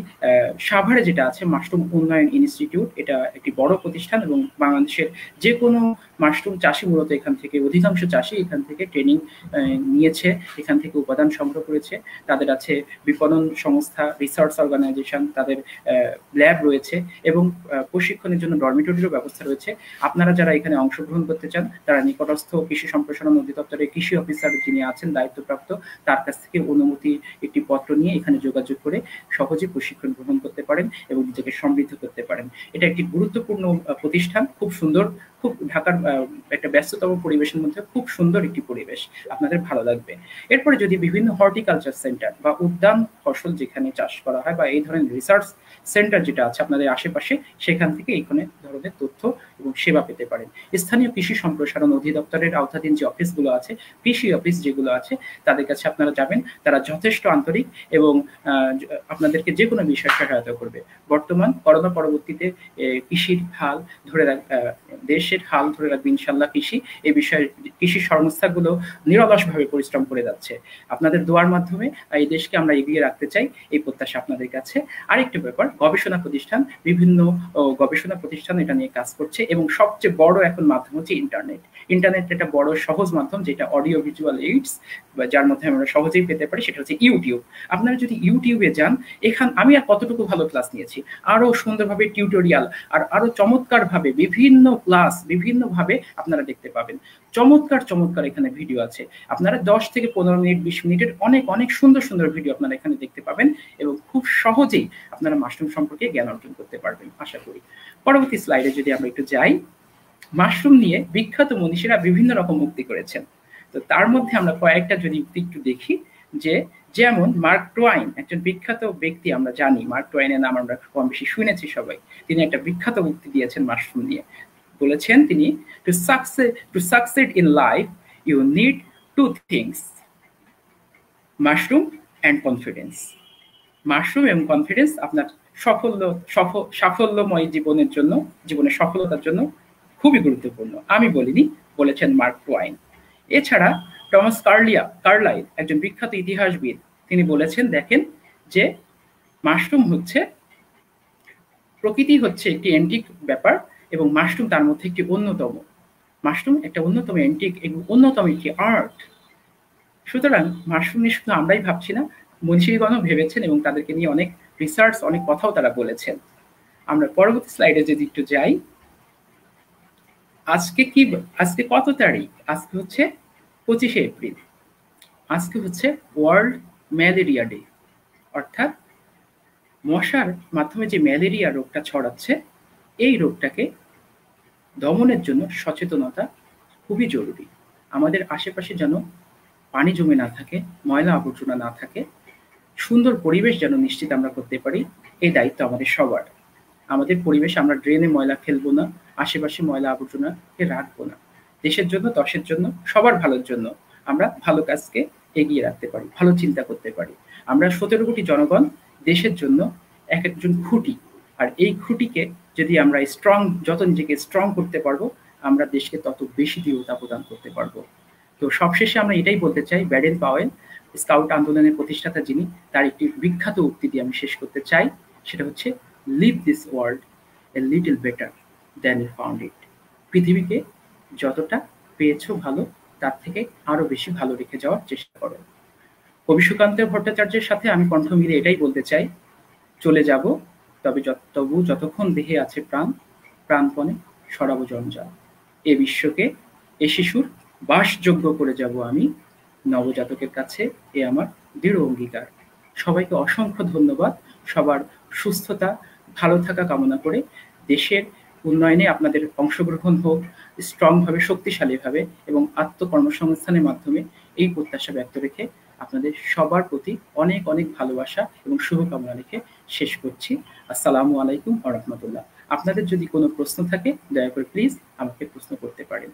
B: সাভারে যেটা আছে মাশরুম উন্নয়ন ইনস্টিটিউট, এটা একটি বড় প্রতিষ্ঠান এবং বাংলাদেশের যে কোনো মাশরুম চাষি মূলত এখান থেকে, অধিকাংশ চাষি এখান থেকে ট্রেনিং নিয়েছে, এখান থেকে উপাদান সংগ্রহ করেছে। তাদের আছে বিপণন সংস্থা, রিসার্চ অর্গানাইজেশন, তাদের ল্যাব রয়েছে এবং প্রশিক্ষণের জন্য ডরমিটরিরও ব্যবস্থা রয়েছে। আপনারা যারা এখানে অংশগ্রহণ করতে চান, তারা নিকটস্থ কৃষি সম্প্রসারণ অধিদপ্তরের কৃষি অফিসার যিনি আছেন দায়িত্বপ্রাপ্ত, তার কাছ থেকে অনুমতি একটি পত্র নিয়ে এখানে যোগাযোগ করে সহজে প্রশিক্ষণ গ্রহণ করতে পারেন এবং নিজেকে সমৃদ্ধ করতে পারেন। এটা একটি গুরুত্বপূর্ণ প্রতিষ্ঠান, খুব সুন্দর, খুব ঢাকার একটা ব্যস্ততম পরিবেশের মধ্যে খুব সুন্দর একটি পরিবেশ, আপনাদের ভালো লাগবে। এরপরে যদি বিভিন্ন হর্টিকালচার সেন্টার বা উদ্যান ফসল যেখানে চাষ করা হয় বা এই ধরনের রিসার্চ সেন্টার যেটা আছে আপনাদের আশেপাশে, সেখান থেকে এই ধরনের তথ্য এবং সেবা পেতে পারেন। স্থানীয় কৃষি সম্প্রসারণ অধিদপ্তরের আওতাধীন যে অফিসগুলো আছে, কৃষি অফিস যেগুলো আছে, তাদের কাছে আপনারা যাবেন, তারা যথেষ্ট আন্তরিক এবং আপনাদেরকে যে কোনো বিষয়ে সহায়তা করবে। বর্তমান করোনা পরবর্তীতে কৃষির হাল ধরে দেশের হাল ধরে রাখবে ইনশাল্লাহ কৃষি। এই বিষয়ে কৃষি সংস্থাগুলো নিরলসভাবে পরিশ্রম করে যাচ্ছে। আপনাদের দোয়ার মাধ্যমে এই দেশকে আমরা এগিয়ে রাখতে চাই, এই প্রত্যাশা আপনাদের কাছে। আরেকটি ব্যাপার, গবেষণা প্রতিষ্ঠান, বিভিন্ন গবেষণা প্রতিষ্ঠান এটা নিয়ে কাজ করছে এবং সবচেয়ে বড় এখন মাধ্যম হচ্ছে ইন্টারনেট। ইন্টারনেট একটা বড় সহজ মাধ্যম, যেটা অডিও ভিজুয়াল এইডস, যার মধ্যে আমরা সহজেই পেতে পারি, সেটা হচ্ছে ইউটিউব। আপনারা যদি ইউটিউবে যান, আমি আর কতটুকু ভালো ক্লাস নিয়েছি, আরো সুন্দরভাবে টিউটোরিয়াল আর আরো চমৎকার ভাবে বিভিন্ন ক্লাস বিভিন্নভাবে আপনারা দেখতে পাবেন। চমৎকার চমৎকার এখানে ভিডিও আছে। আপনারা 10 থেকে 15 মিনিট 20 মিনিটের অনেক অনেক সুন্দর সুন্দর ভিডিও আপনারা এখানে দেখতে পাবেন এবং খুব সহজেই আপনারা মাশরুম সম্পর্কে জ্ঞান অর্জন করতে পারবেন আশা করি। পরবর্তী স্লাইডে যদি আমরা একটু যাই, মাশরুম নিয়ে বিখ্যাত মনীষীরা বিভিন্ন রকম উক্তি করেছেন। তো তার মধ্যে আমরা কয়েকটা যদি উক্তি একটু দেখি, যে যেমন মার্ক টোয়াইন, একজন বিখ্যাত ব্যক্তি, আমরা জানি মার্ক টোয়াইনের নাম আমরা কম বেশি শুনেছি সবাই। তিনি একটা বিখ্যাত উক্তি দিয়েছেন মাশরুম নিয়ে। বলেছেন তিনি, to succeed in life you need two things, mushroom and confidence. Mushroom এবং কনফিডেন্স আপনার সাফল্যময় জীবনের জন্য, জীবনের সফলতার জন্য খুবই গুরুত্বপূর্ণ। আমি বলিনি, বলেছেন মার্ক টোয়াইন। এছাড়া টমাস কার্লাইল, একজন বিখ্যাত ইতিহাসবিদ, তিনি বলেছেন, দেখেন যে মাশরুম হচ্ছে, প্রকৃতি হচ্ছে একটি অ্যান্টিক ব্যাপার এবং মাশরুম তার মধ্যে একটি অন্যতম। মাশরুম একটা অন্যতম অ্যান্টিক এবং অন্যতম একটি আর্ট। সুতরাং মাশরুম নিয়ে শুধু আমরাই ভাবছি না, মনীষীগণও ভেবেছেন এবং তাদেরকে নিয়ে অনেক রিসার্চ, অনেক কথাও তারা বলেছেন। আমরা পরবর্তী স্লাইডে যদি একটু যাই, আজকে কত তারিখ? আজকে হচ্ছে 25শে এপ্রিল। আজকে হচ্ছে ওয়ার্ল্ড ম্যালেরিয়া ডে, অর্থাৎ মশার মাধ্যমে যে ম্যালেরিয়া রোগটা ছড়াচ্ছে, এই রোগটাকে দমনের জন্য সচেতনতা খুবই জরুরি। আমাদের আশেপাশে যেন পানি জমে না থাকে, ময়লা আবর্জনা না থাকে, সুন্দর পরিবেশ যেন নিশ্চিত আমরা করতে পারি, এই দায়িত্ব আমাদের সবার। আমাদের পরিবেশ আমরা ড্রেনে ময়লা ফেলবো না, আশেপাশে ময়লা আবর্জনাকে রাখবো না। দেশের জন্য, দশের জন্য, সবার ভালোর জন্য আমরা ভালো কাজকে এগিয়ে রাখতে পারি, ভালো চিন্তা করতে পারি। আমরা 17 কোটি জনগণ, দেশের জন্য এক একজন খুঁটি। আর এই খুঁটিকে যদি আমরা যত নিজেকে স্ট্রং করতে পারবো, আমরা দেশকে তত বেশি দৃঢ়তা প্রদান করতে পারবো। তো সবশেষে আমরা এটাই বলতে চাই, ব্যাডেন পাওয়েল, স্কাউট আন্দোলনের প্রতিষ্ঠাতা যিনি, তার একটি বিখ্যাত উক্তি দিয়ে আমি শেষ করতে চাই। সেটা হচ্ছে, live this world a little better than you found it. পৃথিবীকে যতটা পেয়েছো ভালো, তার থেকে আরো বেশি ভালো রেখে যাওয়ার চেষ্টা করো। কবি সুকান্ত ভট্টাচার্যের সাথে আমি কণ্ঠ মিলে এটাই বলতে চাই, চলে যাব তবু যতক্ষণ দেহে আছে প্রাণ, প্রাণপণে সরাবো জঞ্জাল। এ বিশ্বকে, এ শিশুর বাসযোগ্য করে যাব আমি, নবজাতকের কাছে এ আমার দৃঢ় অঙ্গীকার। সবাইকে অসংখ্য ধন্যবাদ। সবার সুস্থতা, ভালো থাকা কামনা করে, দেশের উন্নয়নে আপনাদের অংশগ্রহণ হোক স্ট্রংভাবে, শক্তিশালীভাবে এবং আত্মকর্মসংস্থানের মাধ্যমে, এই প্রত্যাশা ব্যক্ত রেখে আপনাদের সবার প্রতি অনেক অনেক ভালোবাসা এবং শুভকামনা রেখে শেষ করছি। আসসালামু আলাইকুম ওয়া রাহমাতুল্লাহ। আপনাদের যদি কোনো প্রশ্ন থাকে, দয়া করে প্লিজ আমাকে প্রশ্ন করতে পারেন।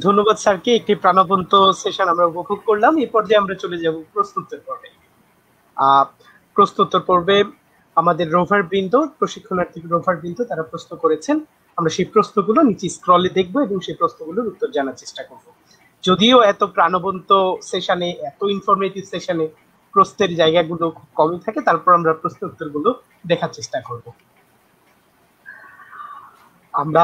A: ধন্যবাদ স্যারকে। একটি প্রাণবন্ত সেশন আমরা উপভোগ করলাম। এই পর্যায়ে আমরা চলে যাব প্রশ্নোত্তর পর্বে। প্রশ্নোত্তর পর্বে আমাদের রোভার বৃন্দ, প্রশিক্ষণার্থী রোভার বৃন্দ, তারা প্রশ্ন করেছেন। আমরা সেই প্রশ্নগুলো নিচে স্ক্রলে দেখব এবং সেই প্রশ্নগুলোর উত্তর জানার চেষ্টা করব। যদিও এত প্রাণবন্ত সেশনে, এত ইনফরমেটিভ সেশনে প্রশ্নের জায়গাগুলো খুব কমই থাকে, তারপর আমরা প্রশ্ন উত্তরগুলো দেখার চেষ্টা করব। আমরা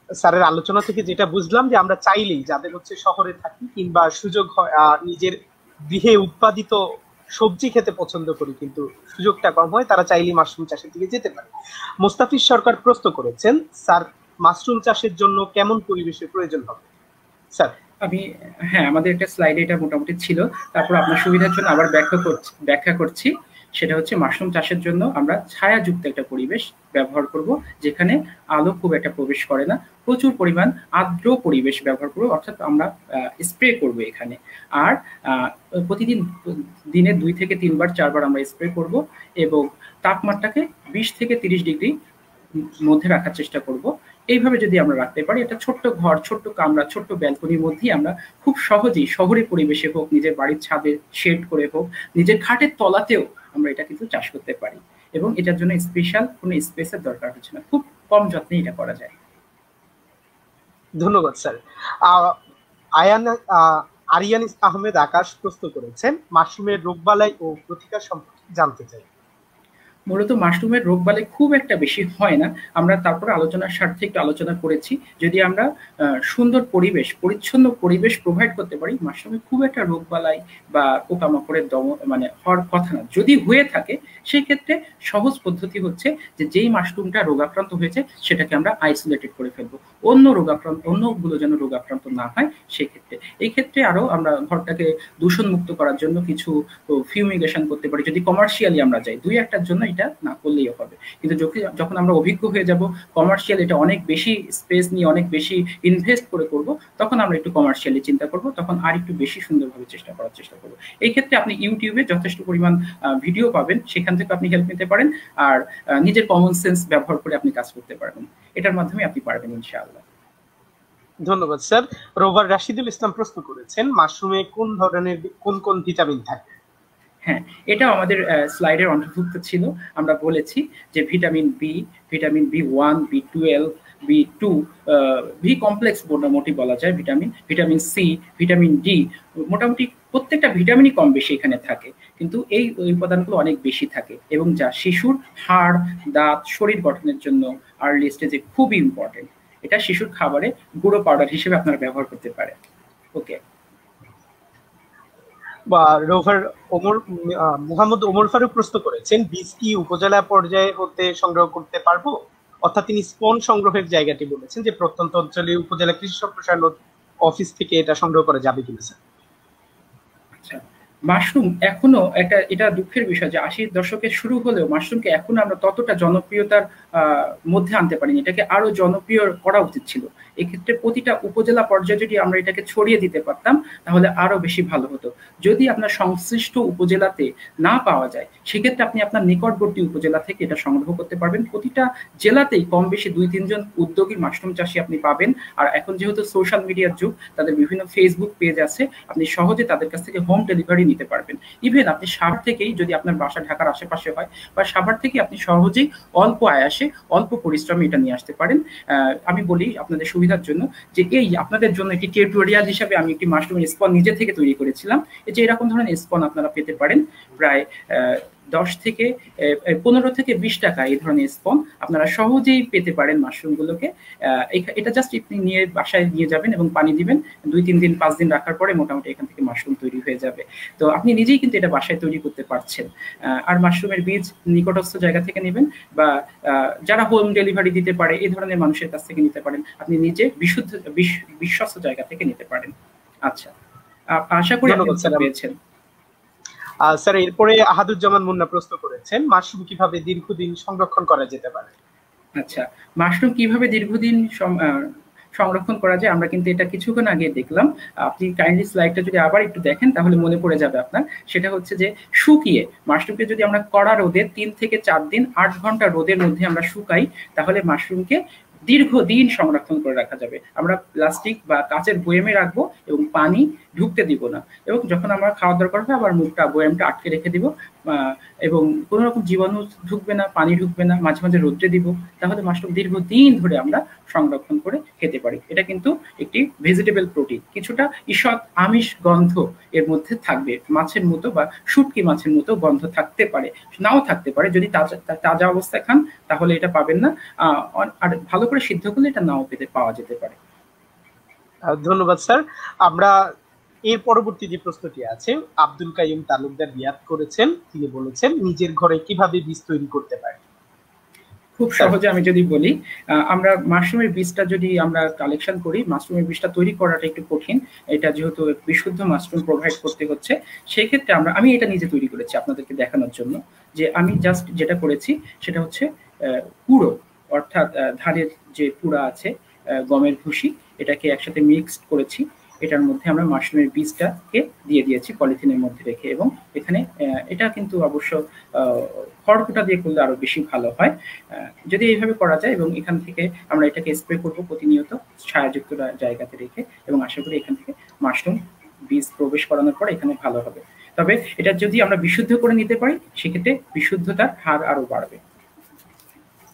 A: স্যারের আলোচনা থেকে যেটা বুঝলাম, যে আমরা চাইলেই, যাদের হচ্ছে শহরে থাকি কিংবা সুযোগ হয় নিজের গৃহে উৎপাদিত সবজি খেতে পছন্দ করি কিন্তু সুযোগটা কম হয়, তারা চাইলেই মাশরুম চাষের দিকে যেতে পারে। মোস্তাফিজ সরকার প্রশ্ন করেছেন, স্যার মাশরুম চাষের জন্য কেমন পরিবেশের প্রয়োজন হবে? স্যার
B: আমাদের একটা স্লাইডে এটা মোটামুটি ছিল, তারপর আপনার সুবিধার জন্য আবার ব্যাখ্যা করছি। সেটা হচ্ছে, মাশরুম চাষের জন্য আমরা ছায়াযুক্ত একটা পরিবেশ ব্যবহার করব, যেখানে আলো খুব একটা প্রবেশ করে না। প্রচুর পরিমাণ আর্দ্র পরিবেশ ব্যবহার করব, অর্থাৎ আমরা স্প্রে করব এখানে। আর প্রতিদিন দিনে 2 থেকে 3 বার 4 বার আমরা স্প্রে করব এবং তাপমাত্রাকে 20 থেকে 30 ডিগ্রি মধ্যে রাখার চেষ্টা করব। এইভাবে যদি আমরা রাখতে পারি, একটা ছোট্ট ঘর, ছোট্ট কামরা, ছোট্ট ব্যালকনির মধ্যেই আমরা খুব সহজেই শহরে পরিবেশে হোক, নিজের বাড়ির ছাদে শেড করে হোক, নিজের খাটের তলাতেও আমরা এটা কিন্তু চাষ করতে পারি এবং এটার জন্য স্পেশাল কোনো স্পেসের দরকার হচ্ছে না, খুব কম যত্নে এটা করা যায়।
A: ধন্যবাদ স্যার। আরিয়ান আহমেদ আকাশ প্রশ্ন করেছেন, মাশরুমের রোগবালাই ও প্রতিকার সম্পর্কে জানতে চাই।
B: মূলত মাশরুমের রোগবালাই খুব একটা বেশি হয় না। আমরা তারপরে আলোচনার স্বার্থে একটু আলোচনা করেছি। যদি আমরা সুন্দর পরিবেশ, পরিচ্ছন্ন পরিবেশ প্রোভাইড করতে পারি, মাশরুমে খুব একটা রোগবালাই বা পোকামাকড়ের মানে হওয়ার কথা না। যদি হয়ে থাকে সেক্ষেত্রে সহজ পদ্ধতি হচ্ছে যে যেই মাশরুমটা রোগাক্রান্ত হয়েছে সেটাকে আমরা আইসোলেটেড করে ফেলবো। অন্যগুলো যেন রোগাক্রান্ত না হয় সেক্ষেত্রে। এই ক্ষেত্রে আরো আমরা ঘরটাকে দূষণ মুক্ত করার জন্য কিছু ফিউমিগেশন করতে পারি। যদি কমার্শিয়ালি আমরা যাই, দুই একটার জন্য এটা না করলেই হবে। কিন্তু যখন আমরা অভিজ্ঞ হয়ে যাব, কমার্শিয়াল এটা অনেক বেশি স্পেস নিয়ে অনেক বেশি ইনভেস্ট করে করব, তখন আমরা একটু কমার্শিয়ালি চিন্তা করব, তখন আর একটু বেশি সুন্দরভাবে করার চেষ্টা করব। এই ক্ষেত্রে আপনি ইউটিউবে যথেষ্ট পরিমাণ ভিডিও পাবেন, সেখান থেকে আপনি হেল্প নিতে পারেন। আর নিজের কমন সেন্স ব্যবহার করে আপনি কাজ করতে পারবেন। এটার মাধ্যমে আপনি পারবেন ইনশাআল্লাহ।
A: ধন্যবাদ স্যার। রোভার রাশিদুল ইসলাম প্রশ্ন করেছেন, মাশরুমে কোন ধরনের কোন কোন ভিটামিন থাকে?
B: হ্যাঁ, এটাও আমাদের স্লাইডের অন্তর্ভুক্ত ছিল। আমরা বলেছি যে vitamin B, vitamin B one, বি12, B2, V complex মোটামুটি বলা যায় ভিটামিন সি, ভিটামিন ডি, মোটামুটি প্রত্যেকটা ভিটামিনই কম বেশি এখানে থাকে। কিন্তু এই উপাদানগুলো অনেক বেশি থাকে এবং যা শিশুর হাড়, দাঁত, শরীর গঠনের জন্য আর্লি স্টেজে খুবই ইম্পর্টেন্ট। এটা শিশুর খাবারে গুঁড়ো পাউডার হিসেবে আপনারা ব্যবহার করতে পারেন। ওকে।
A: বা রোভার মোহাম্মদ ওমর ফারুক প্রশ্ন করেছেন, বীজ কি উপজেলা পর্যায়ে হতে সংগ্রহ করতে পারবো? অর্থাৎ তিনি স্পন সংগ্রহের জায়গাটি বলেছেন যে প্রত্যন্ত অঞ্চলে উপজেলা কৃষি সম্প্রসারণ অফিস থেকে এটা সংগ্রহ করা যাবে কিনা স্যার?
B: আচ্ছা, মাশরুম এখনো এটা দুঃখের বিষয় যে ৮০ দশকের শুরু হলেও মাশরুমকে এখনো আমরা ততটা জনপ্রিয়তার মধ্যে আনতে পারিনি। এটাকে আরো জনপ্রিয় করা উচিত ছিল। এক্ষেত্রে প্রতিটা উপজেলা পর্যায়ে যদি আমরা এটাকে ছড়িয়ে দিতে পারতাম তাহলে আরো বেশি ভালো হতো। যদি আপনার সংশ্লিষ্ট উপজেলাতে না পাওয়া যায়, সেক্ষেত্রে আপনি আপনার নিকটবর্তী উপজেলা থেকে এটা সংগ্রহ করতে পারবেন। প্রতিটা জেলাতেই কম বেশি ২-৩ জন উদ্যোগী মাশরুম চাষী আপনি পাবেন। আর এখন যেহেতু সোশ্যাল মিডিয়ার যুগ, তাদের বিভিন্ন ফেসবুক পেজ আছে, আপনি সহজে তাদের কাছ থেকে হোম ডেলিভারি নিতে পারবেন। ইভেন আপনি সাভার থেকেই, যদি আপনার বাসা ঢাকার আশেপাশে হয়, বা সাভার থেকে আপনি সহজেই অল্প আয়াসে অল্প পরিশ্রমে এটা নিয়ে আসতে পারেন। আমি বলি আপনাদের সুবিধার জন্য যে এই আপনাদের জন্য একটি টিউটোরিয়াল হিসাবে আমি একটি মাশরুমের স্পন নিজে থেকে তৈরি করেছিলাম। এই যে এরকম ধরনের স্পন আপনারা পেতে পারেন প্রায় ১০ থেকে ১৫ থেকে ২০ টাকা। এই ধরনের স্পন আপনারা সহজেই পেতে পারেন মাশরুমগুলোকে। এটা জাস্ট আপনি নিয়ে বাসায় নিয়ে যাবেন এবং পানি দিবেন। ২-৩ দিন ৫ দিন রাখার পরে মোটামুটি এখান থেকে মাশরুম তৈরি হয়ে যাবে। তো আপনি নিজেই কিন্তু এটা বাসায় তৈরি করতে পারছেন। আর মাশরুমের বীজ নিকটস্থ জায়গা থেকে নেবেন, বা যারা হোম ডেলিভারি দিতে পারে এই ধরনের মানুষের কাছ থেকে নিতে পারেন। আপনি নিজে বিশ্বস্ত জায়গা থেকে নিতে পারেন। আচ্ছা, আশা করি আপনি উত্তর পেয়েছেন।
A: স্যার, এরপরে আহাদুজ্জামান মুন্না প্রশ্ন করেছেন, মাশরুম কিভাবে দীর্ঘদিন সংরক্ষণ করা যেতে পারে?
B: আচ্ছা, মাশরুম কিভাবে দীর্ঘদিন সংরক্ষণ করা যায় আমরা কিন্তু এটা কিছুক্ষণ আগে দেখলাম। আপনি কাইন্ডলি স্লাইডটা যদি আবার একটু দেখেন তাহলে মনে পড়ে যাবে আপনার। সেটা হচ্ছে যে শুকিয়ে মাশরুমকে যদি আমরা কড়া রোদে ৩ থেকে ৪ দিন ৮ ঘন্টা রোদের মধ্যে আমরা শুকাই, তাহলে মাশরুমকে দীর্ঘদিন সংরক্ষণ করে রাখা যাবে। আমরা প্লাস্টিক বা কাচের বয়ামে রাখবো এবং পানি ঢুকতে দিব না, এবং যখন আমরা খাওয়ার দরকার হবে আবার মুখটা বয়ামটা আটকে রেখে দিব, এবং কোনো রকম জীবাণু ঢুকবে না, পানি ঢুকবে না, মাঝে মাঝে রোদ্রে দিব। তাহলে মাশরুম দীর্ঘদিন ধরে আমরা সংরক্ষণ করে খেতে পারি। এটা কিন্তু একটি ভেজিটেবল প্রোটিন, কিছুটা ঈষৎ আমিষ গন্ধ এর মধ্যে থাকবে, মাছের মতো বা শুটকি মাছের মতো গন্ধ থাকতে পারে, নাও থাকতে পারে। যদি তাজা অবস্থায় খান তাহলে এটা পাবেন না, আর ভালো করে সিদ্ধ করলে এটা নাও পাওয়া যেতে পারে।
A: ধন্যবাদ স্যার। আমরা এর পরবর্তী যে প্রশ্নটি আছে, আব্দুল কাইয়ুম তালুকদার রিয়াদ করেছেন। তিনি বলেছেন, নিজের ঘরে কিভাবে বীজ তৈরি করতে পারি?
B: খুব সহজে আমি যদি বলি, আমরা মাশরুমের বীজটা যদি আমরা কালেকশন করি, মাশরুমের বীজটা তৈরি করাটা একটু কঠিন। এটা যেহেতু বিশুদ্ধ মাশরুম প্রোভাইড করতে হচ্ছে, সেই ক্ষেত্রে আমি এটা নিজে তৈরি করেছি আপনাদেরকে দেখানোর জন্য। যে আমি জাস্ট যেটা করেছি সেটা হচ্ছে কুড়ো, অর্থাৎ ধানের যে কুড়া আছে, গমের ভুসি, এটাকে একসাথে মিক্সড করেছি। এটার মধ্যে আমরা মাশরুমের বীজটাকে দিয়ে দিয়েছি পলিথিনের মধ্যে রেখে, এবং এখানে এটা কিন্তু অবশ্য খড়কুটা দিয়ে করলে আরো বেশি ভালো হয় যদি এইভাবে করা যায়। এবং এখান থেকে আমরা এটাকে স্প্রে করবো প্রতিনিয়ত ছায়াযুক্ত জায়গাতে রেখে, এবং আশা করি এখান থেকে মাশরুম বীজ প্রবেশ করানোর পর এখানে ভালো হবে। তবে এটা যদি আমরা বিশুদ্ধ করে নিতে পারি সেক্ষেত্রে বিশুদ্ধতার হার আরো বাড়বে।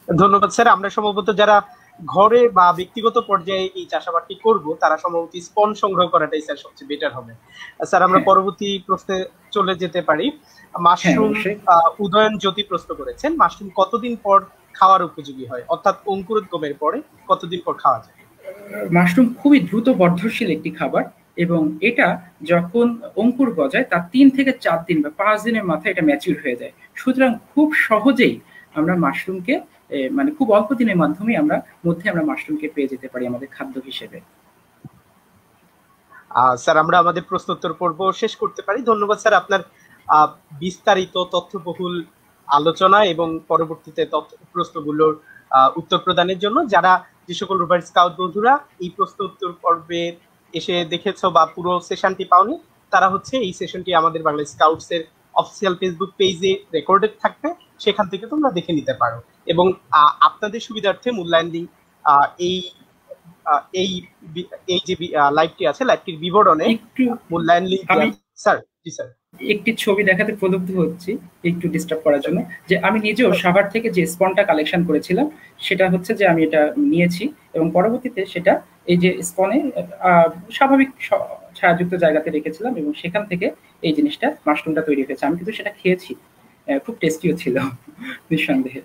A: ধন্যবাদ স্যার। আমরা সম্ভবত যারা ঘরে বা ব্যক্তিগত পর্যায়ে এই চাষাবাদটি করব তারা সম্ভবত স্পন সংগ্রহ করাটাই স্যার সবচেয়ে বেটার হবে। স্যার আমরা
B: হ্যাঁ
A: পরবর্তী প্রশ্নে চলে যেতে পারি।
B: হ্যাঁ
A: মাশরুম
B: অবশ্যই।
A: উদয়ন জ্যোতি প্রশ্ন করেছেন, মাশরুম কতদিন পর খাওয়ার উপযোগী হয়, অর্থাৎ অঙ্কুরোদ্গমের পরে কতদিন পর খাওয়া যায়?
B: মাশরুম খুবই দ্রুত বর্ধনশীল একটি খাবার এবং এটা যখন অঙ্কুর গজায় তার 3 থেকে 4 দিন বা 5 দিনের মাথায় এটা ম্যাচিউর হয়ে যায়। সুতরাং খুব সহজেই আমরা মাশরুমকে মানে খুব অল্প দিনের মাধ্যমে আমরা মাশরুমকে পেয়ে যেতে পারি আমাদের খাদ্য হিসেবে।
A: স্যার আমরা আমাদের প্রশ্নোত্তর পর্ব শেষ করতে পারি। ধন্যবাদ স্যার আপনার আহ, বিস্তারিত তথ্যবহুল আলোচনা এবং পরবর্তীতে প্রশ্নগুলোর উত্তর প্রদানের জন্য। যারা যে সকল রোভার স্কাউট বন্ধুরা এই প্রশ্ন উত্তর পর্বে এসে দেখেছো বা পুরো সেশনটি পাওনি, তারা হচ্ছে এই সেশনটি আমাদের বাংলা স্কাউটস এর অফিসিয়াল ফেসবুক পেজে রেকর্ডেড থাকবে, সেখান থেকে তোমরা দেখে নিতে পারো। এবং আপনাদের সুবিধার্থে মূল্যায়ন লিঙ্ক এই এই এই যে লাইভটি আছে, লাইভটির বিবরণে
B: একটু
A: মূল্যায়ন লিঙ্ক
B: আমি
A: স্যার। জি স্যার।
B: একটি ছবি দেখাতে প্রলুব্ধ হচ্ছি একটু ডিস্টার্ব করার জন্য, যে আমি নিজেও সাভার থেকে যে স্পনটা কালেকশন করেছিলাম সেটা হচ্ছে যে আমি এটা নিয়েছি এবং পরবর্তীতে সেটা এই যে স্পনে স্বাভাবিক ছায়াযুক্ত জায়গাতে রেখেছিলাম এবং সেখান থেকে এই জিনিসটা মাশরুমটা তৈরি হয়েছে। আমি কিন্তু সেটা খেয়েছি, খুব টেস্টিও ছিল নিঃসন্দেহে।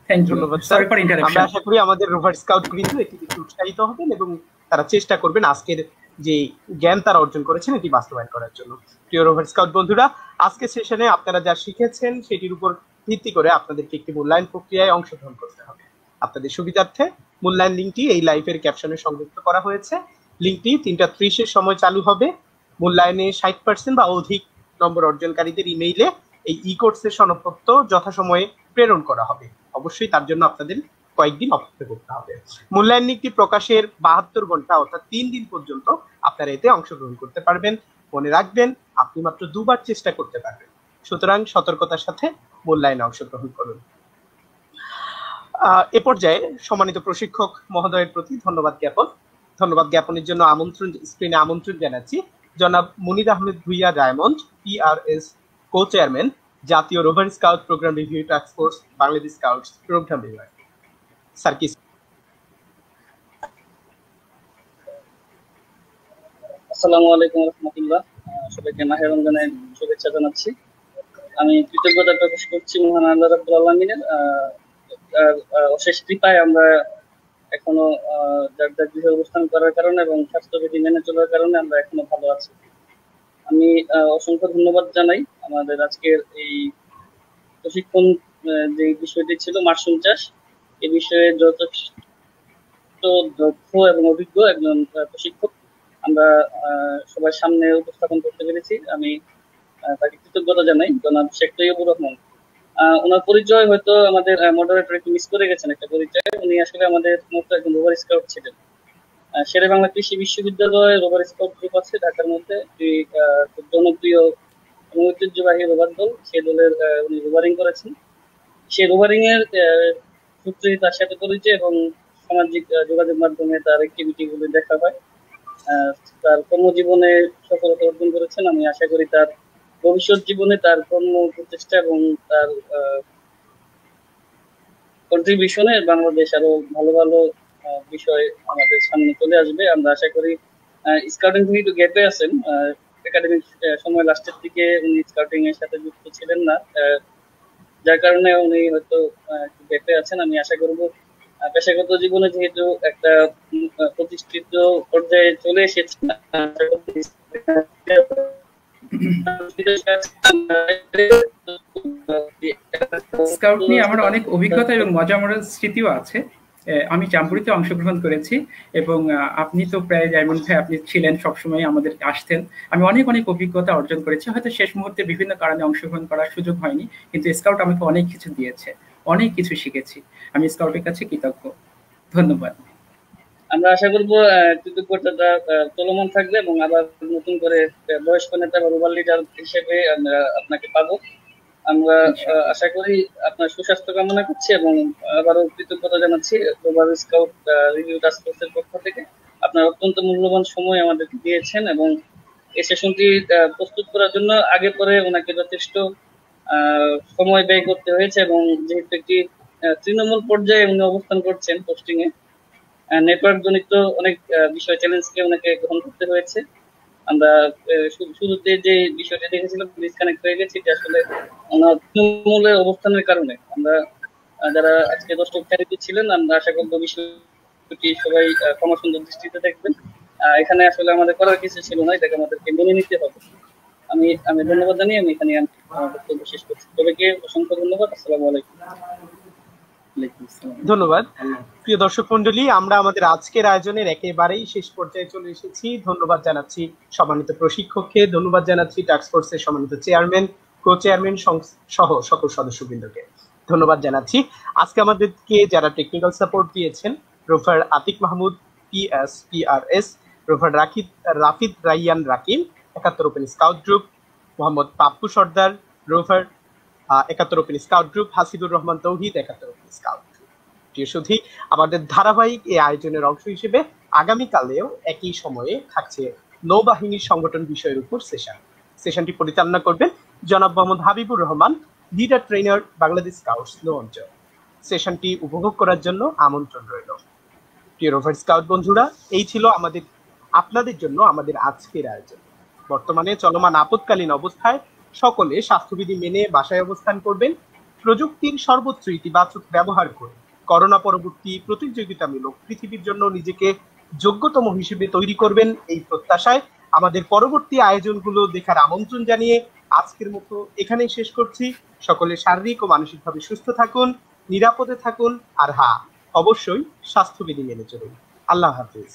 B: থ্যাংক ইউ,
A: ধন্যবাদ স্যার।
B: সরি ফর
A: আমরা
B: ইন্টারাপশন।
A: আশা করি আমাদের রোভার স্কাউট বৃন্দ এটি দেখে উৎসাহিত হবেন এবং তারা চেষ্টা করবেন আজকের যে জ্ঞান তারা অর্জন করেছেন এটি বাস্তবায়ন করার জন্য। প্রিয় রোভার স্কাউট বন্ধুরা, আজকের সেশনে আপনারা যা শিখেছেন সেটির উপর ভিত্তি করে আপনাদেরকে একটি মূল্যায়ন প্রক্রিয়ায় অংশগ্রহণ করতে হবে। আপনাদের সুবিধার্থে মূল্যায়ন লিঙ্কটি এই লাইভের ক্যাপশনে সংযুক্ত করা হয়েছে। লিঙ্কটি 3:30 সময় চালু হবে। মূল্যায়নে 60% বা অধিক নম্বর অর্জনকারীদের ইমেইলে এই ই কোর্সের সনদপত্র যথাসময়ে প্রেরণ করা হবে। অবশ্যই তার জন্য আপনাদের কয়েকদিন অপেক্ষা করতে হবে। মূল্যায়ন লিঙ্কটি প্রকাশের 72 ঘন্টা অর্থাৎ 3 দিন পর্যন্ত আপনারা এতে অংশগ্রহণ করতে পারবেন। মনে রাখবেন আপনি মাত্র 2বার চেষ্টা করতে পারবেন, সুতরাং সতর্কতার সাথে মূল্যায়নে অংশগ্রহণ করুন। এ পর্যায়ে সম্মানিত প্রশিক্ষক মহোদয়ের প্রতি ধন্যবাদ জ্ঞাপনের জন্য স্ক্রিনে আমন্ত্রণ জানাচ্ছি জনাব Munir Ahmed Bhuiyan diamond, PRS co chairman, জাতীয় rover scout programme review task force, Bangladesh scouts program বিভাগ। স্যার কি?
C: আসসালামু আলাইকুম রহমতুল্লাহ, সবাইকে মাহে রমজানের শুভেচ্ছা জানাচ্ছি। আমি কৃতজ্ঞতা প্রকাশ করছি মহান আল্লাহ রাব্বুল আলামিনের অশেষ কৃপায় আমরা এখনো যার যার গৃহে অবস্থান করার কারণে এবং স্বাস্থ্যবিধি মেনে চলার কারণে আমরা এখনো ভালো আছি। আমি অসংখ্য ধন্যবাদ জানাই আমাদের আজকের এই প্রশিক্ষণ যে বিষয়টি ছিল মাশরুম চাষ, এই বিষয়ে যথেষ্ট দক্ষ এবং অভিজ্ঞ একজন প্রশিক্ষক আমরা সবার সামনে উপস্থাপন করতে পেরেছি। আমি তাকে কৃতজ্ঞতা জানাই, জনাব শেখ তৈয়বুর রহমান। ওনার পরিচয় হয়তো আমাদের মডারেটর একটু মিস করে গেছেন একটা পরিচয়। উনি আসলে আমাদের মতো একজন রোভার স্কাউট ছিলেন। শেরে বাংলা কৃষি বিশ্ববিদ্যালয়ে রোভার স্কাউট গ্রুপ আছে ঢাকার মধ্যে, খুব জনপ্রিয় এবং ঐতিহ্যবাহী রোভার দল। সেই দলের উনি রোভারিং করেছেন। সেই রোভারিং এর সূত্রে তার সাথে পরিচয় এবং সামাজিক যোগাযোগ মাধ্যমে তার অ্যাক্টিভিটি গুলো দেখা হয়। তার কর্মজীবনে সফলতা অর্জন করেছেন। আমি আশা করি তার ভবিষ্যৎ জীবনে তার কর্ম প্রচেষ্টা এবং তার কন্ট্রিবিউশনে বাংলাদেশ আরো ভালো ভালো বিষয় আমাদের সামনে চলে আসবে। আমরা আশা করি স্কাউটিং থেকে একটু গ্যাপে আছেন, একাডেমিক সময় লাস্টের দিকে উনি স্কাউটিং এর সাথে যুক্ত ছিলেন না, যার কারণে উনি হয়তো একটু গ্যাপে আছেন। আমি আশা করব পেশাগত জীবনে যেহেতু একটা প্রতিষ্ঠিত পর্যায়ে চলে এসেছে,
B: স্কাউট নিয়ে আমার অনেক অভিজ্ঞতা এবং মজার স্মৃতিও আছে। আমি জাম্বুরিতে অংশগ্রহণ করেছি এবং আপনি তো প্রায় ডায়মন্ড ভাই আপনি ছিলেন, সবসময় আমাদের আসতেন। আমি অনেক অভিজ্ঞতা অর্জন করেছি। হয়তো শেষ মুহূর্তে বিভিন্ন কারণে অংশগ্রহণ করার সুযোগ হয়নি, কিন্তু স্কাউট আমাকে অনেক কিছু দিয়েছে, অনেক কিছু শিখেছি। আমি স্কাউটের কাছে কৃতজ্ঞ। ধন্যবাদ।
C: আমরা আশা করবো কৃতজ্ঞতা চলমান থাকবে এবং আবার নতুন করে বয়স্ক নেতা বা রুরাল লিডার হিসেবে আমরা আপনাকে পাবো। আমরা আশা করি আপনার সুস্বাস্থ্য কামনা করছি এবং আবারও কৃতজ্ঞতা জানাচ্ছি রোভার স্কাউট রিভিউ টাস্ক ফোর্সের পক্ষ থেকে। আপনার অত্যন্ত মূল্যবান সময় আমাদেরকে দিয়েছেন এবং এই সেশনটি প্রস্তুত করার জন্য আগে পরে ওনাকে যথেষ্ট সময় ব্যয় করতে হয়েছে এবং যেহেতু একটি তৃণমূল পর্যায়ে উনি অবস্থান করছেন পোস্টিং এ। নেটওয়ার্ক জনিত অনেক বিষয় চ্যালেঞ্জকে ওনাকে গ্রহণ করতে হয়েছে। আমরা শুরুতে যে বিষয়টা দেখেছিলাম ডিসকানেক্ট হয়ে গেছি, যে আসলে ওনার তৃণমূলের অবস্থানের কারণে। আমরা যারা আজকে দর্শক ছিলেন, আমরা আশা করবো বিষয়টি সবাই ক্ষমা সুন্দর দৃষ্টিতে দেখবেন। এখানে আসলে আমাদের করার কিছু ছিল না, এটাকে আমাদেরকে মেনে নিতে হবে। আমি ধন্যবাদ জানিয়ে আমি এখানে বক্তব্য শেষ করছি। সবাইকে অসংখ্য ধন্যবাদ। আসসালামু আলাইকুম।
A: ধন্যবাদ। প্রিয় দর্শক মন্ডলী, আমরা আমাদের আজকের আয়োজনের একেবারেই শেষ পর্যায়ে চলে এসেছি। ধন্যবাদ জানাচ্ছি সম্মানিত প্রশিক্ষককে, ধন্যবাদ জানাচ্ছি টাস্ক ফোর্সের সম্মানিত চেয়ারম্যান, কো চেয়ারম্যান সহ সকল সদস্যবৃন্দকে ধন্যবাদ জানাচ্ছি। আজকে আমাদেরকে যারা টেকনিক্যাল সাপোর্ট দিয়েছেন, রোফার আতিক মাহমুদ PRS, রোফার Rafid Raiyan Rakim 71 open scout group, Mohammad Pappu Sardar রোফার 71 open scout group, Hasibur Rahman Tauhid 71 open scout. প্রিয় সুধী, আমাদের ধারাবাহিক এই আয়োজনের অংশ হিসেবে আগামীকালেও একই সময়ে থাকছে নৌবাহিনীর সংগঠন বিষয়ের উপর সেশনটি পরিচালনা করবেন জনাব Mohammad Habibur Rahman, leader trainer, Bangladesh scouts নৌ অঞ্চল। সেশনটি উপভোগ করার জন্য আমন্ত্রণ রইল। প্রিয় রোভার স্কাউট বন্ধুরা, এই ছিল আপনাদের জন্য আমাদের আজকের আয়োজন। বর্তমানে চলমান আপৎকালীন অবস্থায় সকলে স্বাস্থ্যবিধি মেনে বাসায় অবস্থান করবেন। প্রযুক্তির সর্বোচ্চ ইতিবাচক ব্যবহার করে করোনা পরবর্তী প্রতিযোগিতামূলক পৃথিবীর জন্য নিজেকে যোগ্যতম হিসেবে তৈরি করবেন, এই প্রত্যাশায় আমাদের পরবর্তী আয়োজনগুলো দেখার আমন্ত্রণ জানিয়ে আজকের মতো এখানেই শেষ করছি। সকলে শারীরিক ও মানসিকভাবে সুস্থ থাকুন, নিরাপদে থাকুন, আর অবশ্যই স্বাস্থ্যবিধি মেনে চলুন। আল্লাহ হাফিজ।